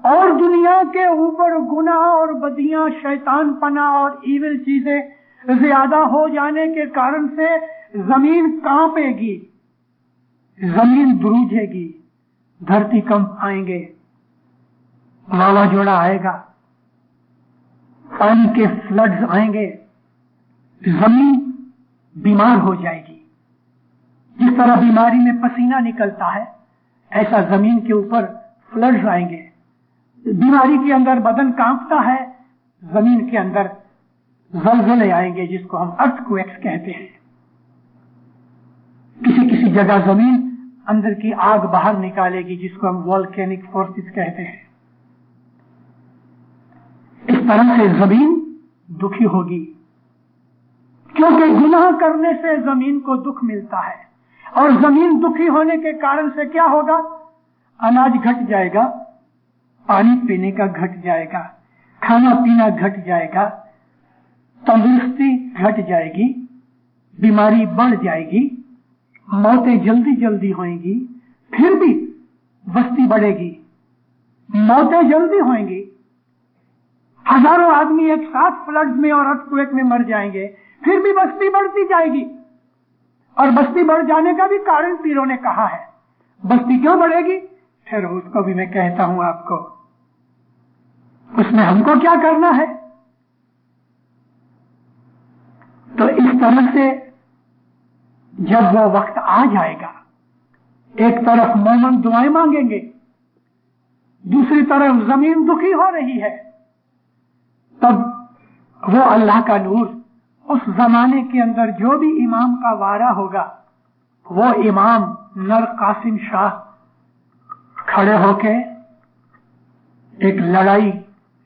और दुनिया के ऊपर गुनाह और बदियां, शैतान पना और ईविल चीजें ज्यादा हो जाने के कारण से जमीन कांपेगी, जमीन द्रूजेगी, धरती कंप आएंगे, वावाजोड़ा आएगा, पानी के फ्लड्स आएंगे, जमीन बीमार हो जाएगी। जिस तरह बीमारी में पसीना निकलता है, ऐसा जमीन के ऊपर फ्लड्स आएंगे। बीमारी के अंदर बदन कांपता है, जमीन के अंदर ज़लज़ले आएंगे, जिसको हम अर्थक्वेक्स कहते हैं। किसी किसी जगह जमीन अंदर की आग बाहर निकालेगी, जिसको हम वोल्केनिक फोर्सेस कहते हैं। इस तरह से जमीन दुखी होगी, क्योंकि गुनाह करने से जमीन को दुख मिलता है। और जमीन दुखी होने के कारण से क्या होगा? अनाज घट जाएगा, पानी पीने का घट जाएगा, खाना पीना घट जाएगा, तंदुरुस्ती घट जाएगी, बीमारी बढ़ जाएगी, मौतें जल्दी जल्दी होंगी। फिर भी बस्ती बढ़ेगी, मौतें जल्दी होंगी, हजारों आदमी एक साथ फ्लड में और अर्थक्वेक में मर जाएंगे, फिर भी बस्ती बढ़ती जाएगी। और बस्ती बढ़ जाने का भी कारण पीरों ने कहा है। बस्ती क्यों बढ़ेगी? फिर उसको भी मैं कहता हूं आपको, उसमें हमको क्या करना है। तो इस तरह से जब वो वक्त आ जाएगा, एक तरफ मोमन दुआएं मांगेंगे, दूसरी तरफ जमीन दुखी हो रही है, तब वो अल्लाह का नूर उस जमाने के अंदर जो भी इमाम का वारा होगा, वो इमाम नर कासिम शाह खड़े होके एक लड़ाई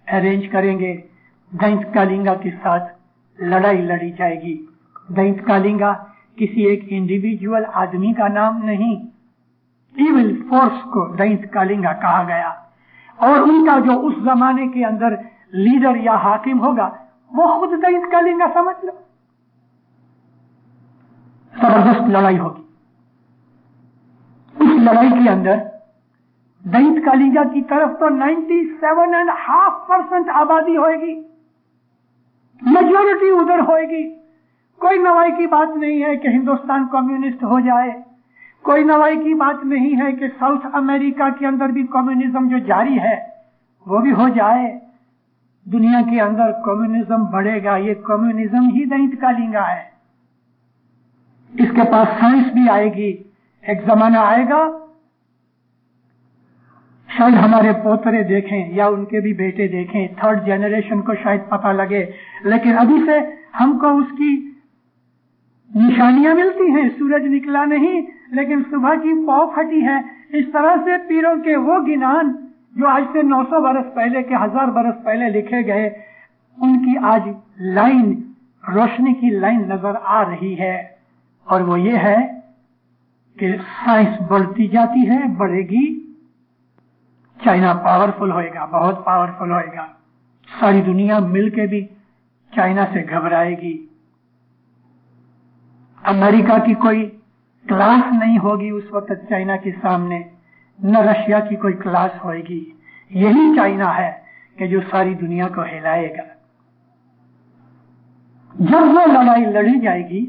अरेंज करेंगे। दैंत कालिंगा के साथ लड़ाई लड़ी जाएगी। दैंत कालिंगा किसी एक इंडिविजुअल आदमी का नाम नहीं, इविल फोर्स को दैंत कालिंगा कहा गया। और उनका जो उस जमाने के अंदर लीडर या हाकिम होगा, वो खुद दैंत कालिंगा समझ लो। जबरदस्त लड़ाई होगी। उस लड़ाई के अंदर दैंत कालिंगा की तरफ तो 97.5% आबादी होगी, मेजोरिटी उधर होगी। कोई नवाई की बात नहीं है कि हिंदुस्तान कम्युनिस्ट हो जाए, कोई नवाई की बात नहीं है कि साउथ अमेरिका के अंदर भी कम्युनिज्म जो जारी है वो भी हो जाए। दुनिया के अंदर कम्युनिज्म बढ़ेगा, ये कम्युनिज्म ही दैंत कालिंगा है। इसके पास साइंस भी आएगी। एक जमाना आएगा, शायद हमारे पोतरे देखें या उनके भी बेटे देखें, 3rd जनरेशन को शायद पता लगे, लेकिन अभी से हमको उसकी निशानियां मिलती हैं। सूरज निकला नहीं, लेकिन सुबह की पौ फटी है। इस तरह से पीरों के वो गिनान जो आज से 900 बरस पहले के 1000 बरस पहले लिखे गए, उनकी आज लाइन, रोशनी की लाइन नजर आ रही है। और वो ये है कि साइंस बढ़ती जाती है, बढ़ेगी, चाइना पावरफुल होएगा, बहुत पावरफुल होएगा, सारी दुनिया मिलके भी चाइना से घबराएगी, अमेरिका की कोई क्लास नहीं होगी उस वक्त चाइना के सामने, न रशिया की कोई क्लास होगी। यही चाइना है कि जो सारी दुनिया को हिलाएगा। जब वो लड़ाई लड़ी जाएगी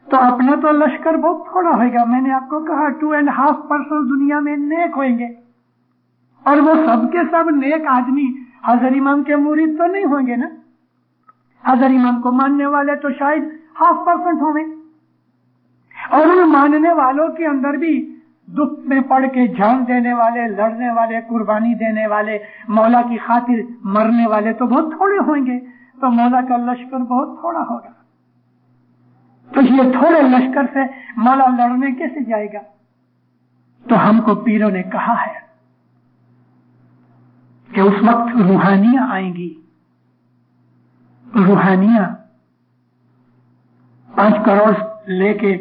तो अपना तो लश्कर बहुत थोड़ा होगा। मैंने आपको कहा 2.5% दुनिया में नेक होंगे, और वो सबके सब नेक आदमी हजरत इमाम के मुरीद तो नहीं होंगे ना। हजरत इमाम को मानने वाले तो शायद 0.5% होंगे, और उन मानने वालों के अंदर भी दुख में पड़ के जान देने वाले, लड़ने वाले, कुर्बानी देने वाले, मौला की खातिर मरने वाले तो बहुत थोड़े होंगे। तो मौला का लश्कर बहुत थोड़ा होगा। तो ये थोड़े लश्कर से मौला लड़ने कैसे जाएगा? तो हमको पीरों ने कहा है कि उस वक्त रूहानियां आएंगी, रूहानियां 5 करोड़ लेके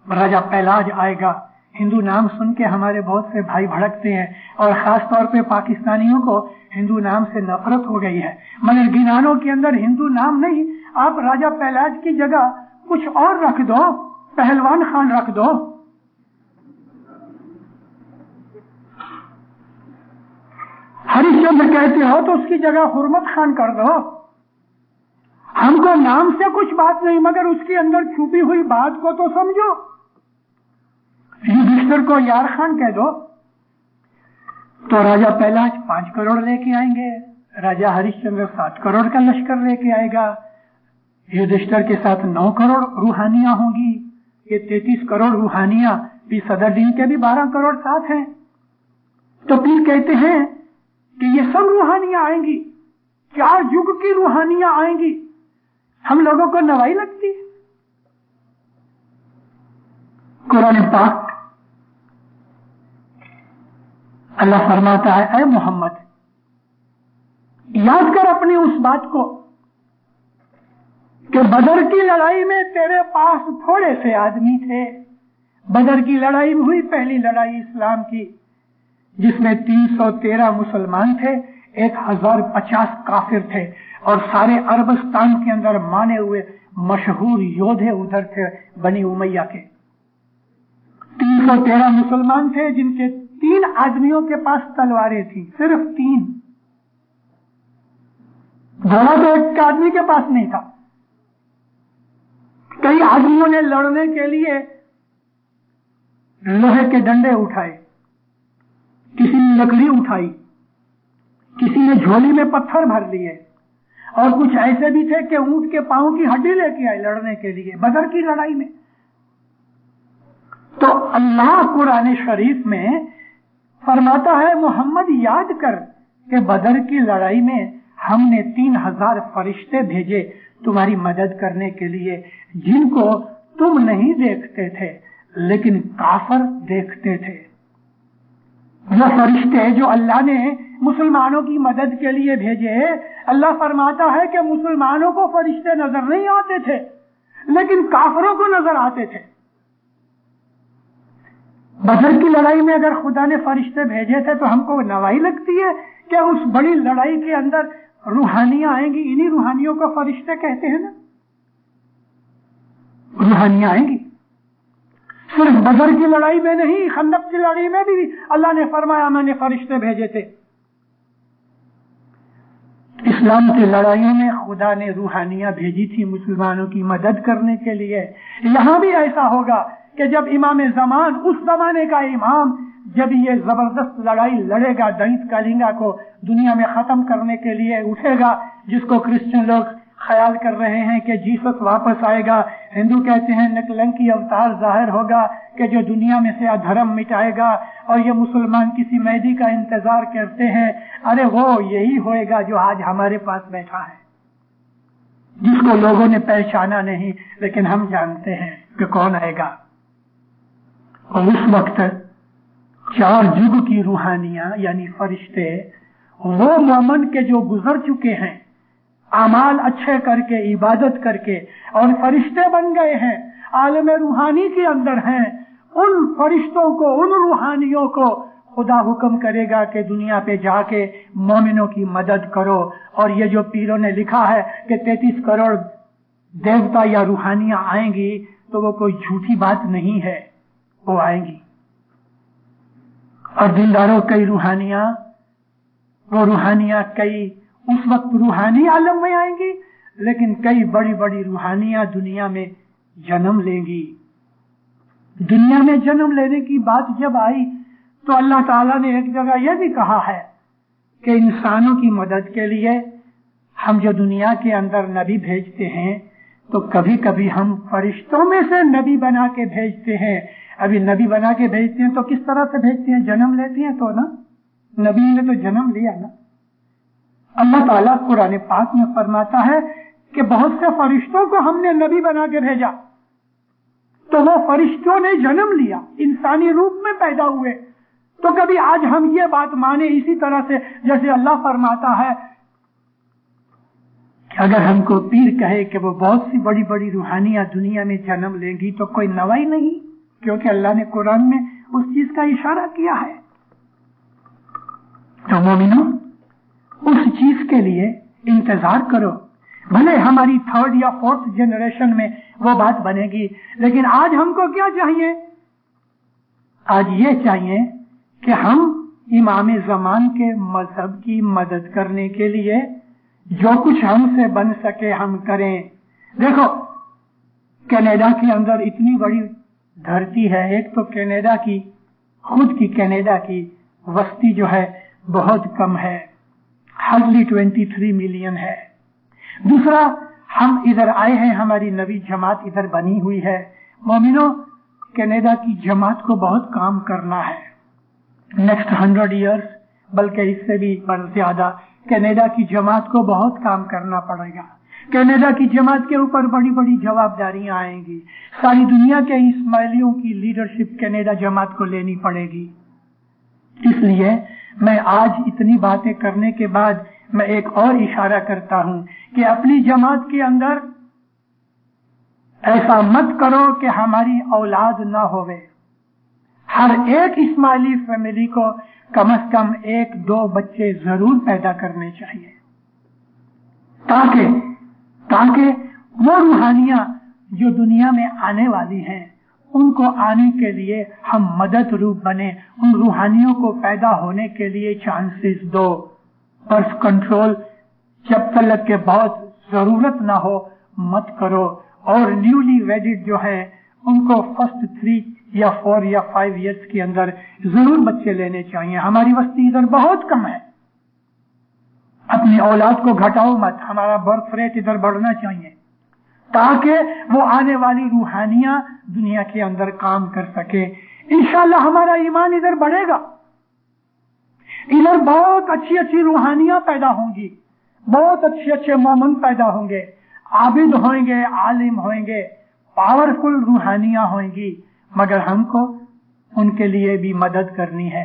राजा पहलाज आएगा। हिंदू नाम सुन के हमारे बहुत से भाई भड़कते हैं, और खास तौर पे पाकिस्तानियों को हिंदू नाम से नफरत हो गई है। मगर गिनानों के अंदर हिंदू नाम नहीं, आप राजा पहलाज की जगह कुछ और रख दो, पहलवान खान रख दो। हरिश्चंद्र कहते हो तो उसकी जगह हुर्मत खान कर दो। हमको नाम से कुछ बात नहीं, मगर उसके अंदर छुपी हुई बात को तो समझो। युधिष्ठिर को यार खान कह दो तो राजा पहलाज 5 करोड़ लेके आएंगे, राजा हरिश्चंद्र 7 करोड़ का लश्कर लेके आएगा, युधिष्ठिर के साथ 9 करोड़ रूहानियां होंगी, ये 33 करोड़ रूहानियां, भी सदरुद्दीन के भी 12 करोड़ साथ हैं। तो फिर कहते हैं कि ये सब रूहानियां आएंगी, 4 युग की रूहानियां आएंगी। हम लोगों को नवाई लगती है। कुरान पाक अल्लाह फरमाता है, ऐ मोहम्मद याद कर अपनी उस बात को कि बदर की लड़ाई में तेरे पास थोड़े से आदमी थे। बदर की लड़ाई हुई, पहली लड़ाई इस्लाम की, जिसमें 313 मुसलमान थे, 1050 काफिर थे, और सारे अरबस्तान के अंदर माने हुए मशहूर योद्धे उधर थे बनी उमैया के। 313 मुसलमान थे, जिनके 3 आदमियों के पास तलवारें थी, सिर्फ 3। घोड़ा तो एक आदमी के पास नहीं था। कई आदमियों ने लड़ने के लिए लोहे के डंडे उठाए, किसी ने लकड़ी उठाई, किसी ने झोली में पत्थर भर लिए, और कुछ ऐसे भी थे कि ऊंट के पांव की हड्डी लेके आए लड़ने के लिए बदर की लड़ाई में। तो अल्लाह कुरान शरीफ में फरमाता है, मोहम्मद याद कर कि बदर की लड़ाई में हमने 3000 फरिश्ते भेजे तुम्हारी मदद करने के लिए, जिनको तुम नहीं देखते थे लेकिन काफर देखते थे। वो फरिश्ते जो अल्लाह ने मुसलमानों की मदद के लिए भेजे, अल्लाह फरमाता है कि मुसलमानों को फरिश्ते नजर नहीं आते थे लेकिन काफरों को नजर आते थे। बदर की लड़ाई में अगर खुदा ने फरिश्ते भेजे थे तो हमको नवाई लगती है कि उस बड़ी लड़ाई के अंदर रूहानियां आएंगी। इन्हीं रूहानियों को फरिश्ते कहते हैं ना। रूहानियां आएंगी सिर्फ बदर की लड़ाई में नहीं, खंदक की लड़ाई में भी अल्लाह ने फरमाया मैंने फरिश्ते भेजे थे। इस्लाम की लड़ाइयों में खुदा ने रूहानियां भेजी थी मुसलमानों की मदद करने के लिए। यहां भी ऐसा होगा कि जब इमाम ज़मान, उस जमाने का इमाम, जब ये जबरदस्त लड़ाई लड़ेगा, दैत कालिंगा को दुनिया में खत्म करने के लिए उठेगा, जिसको क्रिश्चियन लोग ख्याल कर रहे हैं कि जीसस वापस आएगा, हिंदू कहते हैं नकलंकी अवतार जाहिर होगा कि जो दुनिया में से अधर्म मिटाएगा, और ये मुसलमान किसी मेहदी का इंतजार करते हैं। अरे वो यही होएगा जो आज हमारे पास बैठा है, जिसको लोगों ने पहचाना नहीं लेकिन हम जानते हैं कि कौन आएगा। और उस वक्त 4 युग की रूहानियां यानी फरिश्ते, वो मोमन के जो गुजर चुके हैं, अमाल अच्छे करके, इबादत करके, और फरिश्ते बन गए हैं, आलम रूहानी के अंदर हैं, उन फरिश्तों को, उन रूहानियों को खुदा हुक्म करेगा कि दुनिया पे जाके मोमिनों की मदद करो। और ये जो पीरों ने लिखा है कि 33 करोड़ देवता या रूहानियां आएंगी, तो वो कोई झूठी बात नहीं है, वो आएंगी। और दिलदारों, कई रूहानियां, वो रूहानियां कई उस वक्त रूहानी आलम में आएंगी, लेकिन कई बड़ी बड़ी रूहानियां दुनिया में जन्म लेंगी। दुनिया में जन्म लेने की बात जब आई तो अल्लाह ताला ने एक जगह यह भी कहा है कि इंसानों की मदद के लिए हम जो दुनिया के अंदर नबी भेजते हैं, तो कभी कभी हम फरिश्तों में से नबी बना के भेजते हैं। अभी नबी बना के भेजते हैं तो किस तरह से भेजते हैं? जन्म लेते हैं तो ना, नबी ने तो जन्म लिया ना। अल्लाह ताला कुरान पाक में फरमाता है कि बहुत से फरिश्तों को हमने नबी बना के भेजा, तो वो फरिश्तों ने जन्म लिया, इंसानी रूप में पैदा हुए। तो कभी आज हम ये बात माने इसी तरह से जैसे अल्लाह फरमाता है कि अगर हमको पीर कहे कि वो बहुत सी बड़ी बड़ी रूहानियां दुनिया में जन्म लेंगी, तो कोई नवाई नहीं, क्योंकि अल्लाह ने कुरान में उस चीज का इशारा किया है। तो मोमिनो, उस चीज के लिए इंतजार करो। भले हमारी 3rd या 4th जनरेशन में वो बात बनेगी, लेकिन आज हमको क्या चाहिए? आज ये चाहिए कि हम इमाम ज़मान के मजहब की मदद करने के लिए जो कुछ हमसे बन सके हम करें। देखो, कनाडा के अंदर इतनी बड़ी धरती है। एक तो कनाडा की खुद की कनाडा की वस्ती जो है बहुत कम है, हार्डली 23 मिलियन है। दूसरा, हम इधर आए हैं, हमारी नवी जमात इधर बनी हुई है। मोमिनो, कनाडा की जमात को बहुत काम करना है। नेक्स्ट 100 इयर्स, बल्कि इससे भी ज्यादा, कनाडा की जमात को बहुत काम करना पड़ेगा। कनाडा की जमात के ऊपर बड़ी बड़ी जवाबदारियां आएंगी। सारी दुनिया के इस्माइलियों की लीडरशिप कनाडा जमात को लेनी पड़ेगी। इसलिए मैं आज इतनी बातें करने के बाद मैं एक और इशारा करता हूं कि अपनी जमात के अंदर ऐसा मत करो कि हमारी औलाद न होवे। हर एक इस्माइली फैमिली को कम से कम 1-2 बच्चे जरूर पैदा करने चाहिए, ताकि वो रूहानियां जो दुनिया में आने वाली हैं, उनको आने के लिए हम मदद रूप बने। उन रूहानियों को पैदा होने के लिए चांसेस दो। बर्थ कंट्रोल जब तक के बहुत जरूरत ना हो मत करो। और न्यूली वेडिड जो है उनको फर्स्ट 3 या 4 या 5 इयर्स के अंदर जरूर बच्चे लेने चाहिए। हमारी वस्ती इधर बहुत कम है। अपनी औलाद को घटाओ मत, हमारा बर्थ रेट इधर बढ़ना चाहिए, ताकि वो आने वाली रूहानियां दुनिया के अंदर काम कर सके। इंशाअल्लाह हमारा ईमान इधर बढ़ेगा। इधर बहुत अच्छी अच्छी रूहानियां पैदा होंगी, बहुत अच्छे अच्छे मोमिन पैदा होंगे, आबिद होंगे, आलिम होंगे, पावरफुल रूहानियां होंगी। मगर हमको उनके लिए भी मदद करनी है।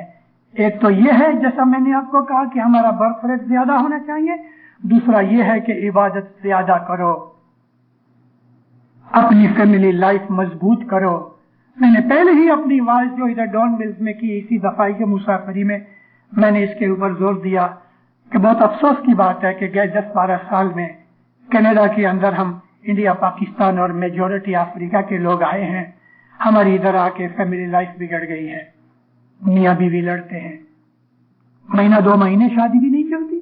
एक तो ये है, जैसा मैंने आपको कहा, कि हमारा बर्थ रेट ज्यादा होना चाहिए। दूसरा ये है कि इबादत ज्यादा करो, अपनी फैमिली लाइफ मजबूत करो। मैंने पहले ही अपनी आवाज जो इधर डॉन मिल्स में की, इसी दफाई के मुसाफरी में मैंने इसके ऊपर जोर दिया कि बहुत अफसोस की बात है कि गए 10-12 साल में कनाडा के अंदर हम इंडिया, पाकिस्तान और मेजोरिटी अफ्रीका के लोग आए हैं। हमारी इधर आके फैमिली लाइफ बिगड़ गई है। मियाँ बीवी लड़ते हैं, महीना 2 महीने शादी भी नहीं चलती।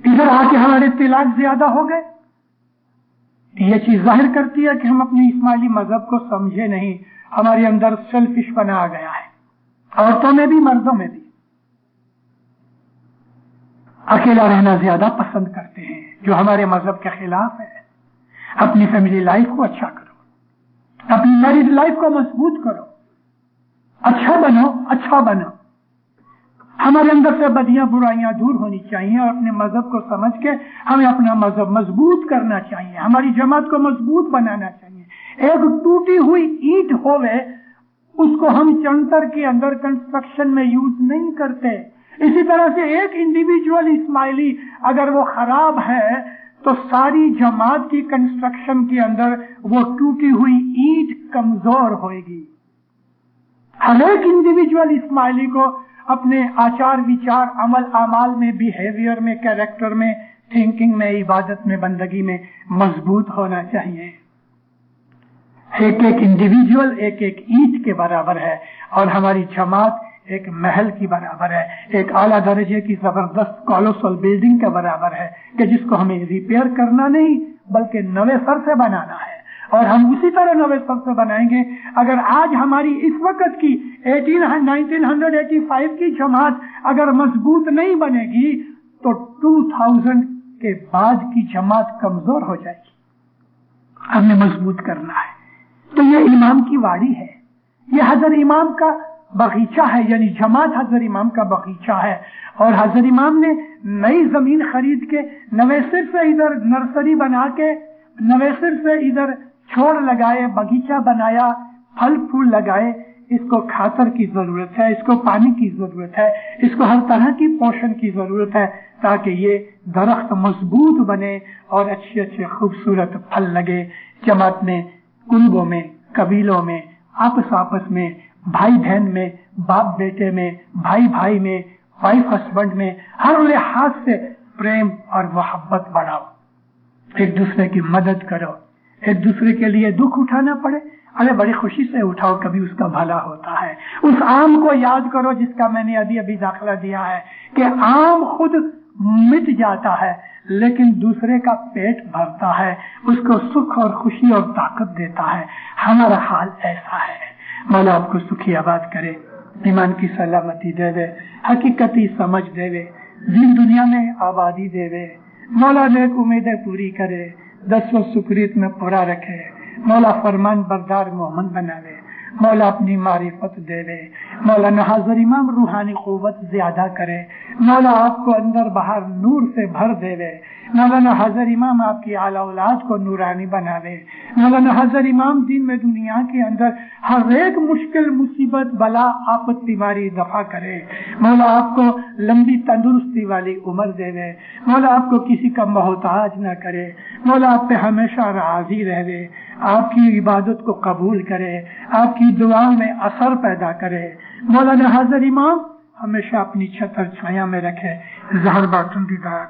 इधर आके हमारे तलाक ज्यादा हो गए। ये चीज जाहिर करती है कि हम अपने इस्माइली मजहब को समझे नहीं। हमारे अंदर सेल्फिश बना आ गया है, औरतों में भी मर्दों में भी। अकेला रहना ज्यादा पसंद करते हैं, जो हमारे मजहब के खिलाफ है। अपनी फैमिली लाइफ को अच्छा करो, अपनी मैरिज लाइफ को मजबूत करो, अच्छा बनो। हमारे अंदर से बदियां बुराइयां दूर होनी चाहिए और अपने मजहब को समझ के हमें अपना मजहब मजबूत करना चाहिए। हमारी जमात को मजबूत बनाना चाहिए। एक टूटी हुई ईंट होवे, उसको हम चंतर के अंदर कंस्ट्रक्शन में यूज नहीं करते। اسی طرح سے ایک انڈیویجول اسماعیلی اگر وہ خراب ہے تو ساری جماعت کی کنسٹرکشن کے اندر وہ ٹوٹی ہوئی اینٹ کمزور ہوئے گی. ہر ایک انڈیویجول اسماعیلی کو اپنے آچار وچار، عمل اعمال میں، بیہیویئر میں، کیریکٹر میں، تھنکنگ میں، عبادت میں، بندگی میں مضبوط ہونا چاہیے. ایک ایک انڈیویجول ایک ایک اینٹ کے برابر ہے اور ہماری جماعت ایک محل کی برابر ہے، ایک اعلیٰ درجے کی زبردست کولوسل بلڈنگ کے برابر ہے کہ جس کو ہمیں ریپیئر کرنا نہیں بلکہ نوے سر سے بنانا ہے. اور ہم اسی طرح نوے سر سے بنائیں گے. اگر آج ہماری اس وقت کی 1985 کی جماعت اگر مضبوط نہیں بنے گی تو 2000 کے بعد کی جماعت کمزور ہو جائے گی. ہمیں مضبوط کرنا ہے. تو یہ امام کی واڑی ہے، یہ حضرت امام کا باغیچہ ہے، یعنی جماعت حضرت امام کا باغیچہ ہے. اور حضرت امام نے نئی زمین خرید کے نوے سر سے ادھر نرسری بنا کے نوے سر سے ادھر چھوڑ لگائے، باغیچہ بنایا، پھل پھول لگائے. اس کو کھاتر کی ضرورت ہے، اس کو پانی کی ضرورت ہے، اس کو ہر طرح کی پوشن کی ضرورت ہے تاکہ یہ درخت مضبوط بنے اور اچھے اچھے خوبصورت پھل لگے. جماعت میں، کنبوں میں، قبیلوں میں، آپس میں، بھائی بہن میں، باپ بیٹے میں، بھائی بھائی میں، وائف ہسبینڈ میں، ہر لحاظ سے پریم اور محبت بڑھاؤ. ایک دوسرے کی مدد کرو. ایک دوسرے کے لیے دکھ اٹھانا پڑے، ارے بڑی خوشی سے اٹھاؤ، کبھی اس کا بھلا ہوتا ہے. اس آم کو یاد کرو جس کا میں نے ابھی داخلہ دیا ہے کہ آم خود مٹ جاتا ہے لیکن دوسرے کا پیٹ بھرتا ہے، اس کو سکھ اور خوشی اور طاقت دیتا ہے. ہمارا حال ایسا ہے. مولا آپ کو سکھی آباد کرے، ایمان کی سلامتی دے دے، حقیقتی سمجھ دے دے، دین دنیا میں آبادی دے دے. مولا نیک امیدیں پوری کرے، دس و سکریت میں پورا رکھے. مولا فرمان بردار مومن بناوے. مولا اپنی معرفت دے دے. مولانا حضرت امام روحانی قوت زیادہ کرے. مولا آپ کو اندر باہر نور سے بھر دے دے. مولانا حضرت امام آپ کی اعلی اولاد کو نورانی بنا دے. مولانا حضرت امام دین میں دنیا کے اندر ہر ایک مشکل مصیبت بلا آفت بیماری دفع کرے. مولا آپ کو لمبی تندرستی والی عمر دے دے. مولا آپ کو کسی کا محتاج نہ کرے. مولا آپ پہ ہمیشہ راضی رہ دے. آپ کی عبادت کو قبول کرے، آپ کی دعا میں اثر پیدا کرے. مولانا حضرت امام ہمیشہ اپنی چھتر چھایا میں رکھے. زہر باطن کی دعا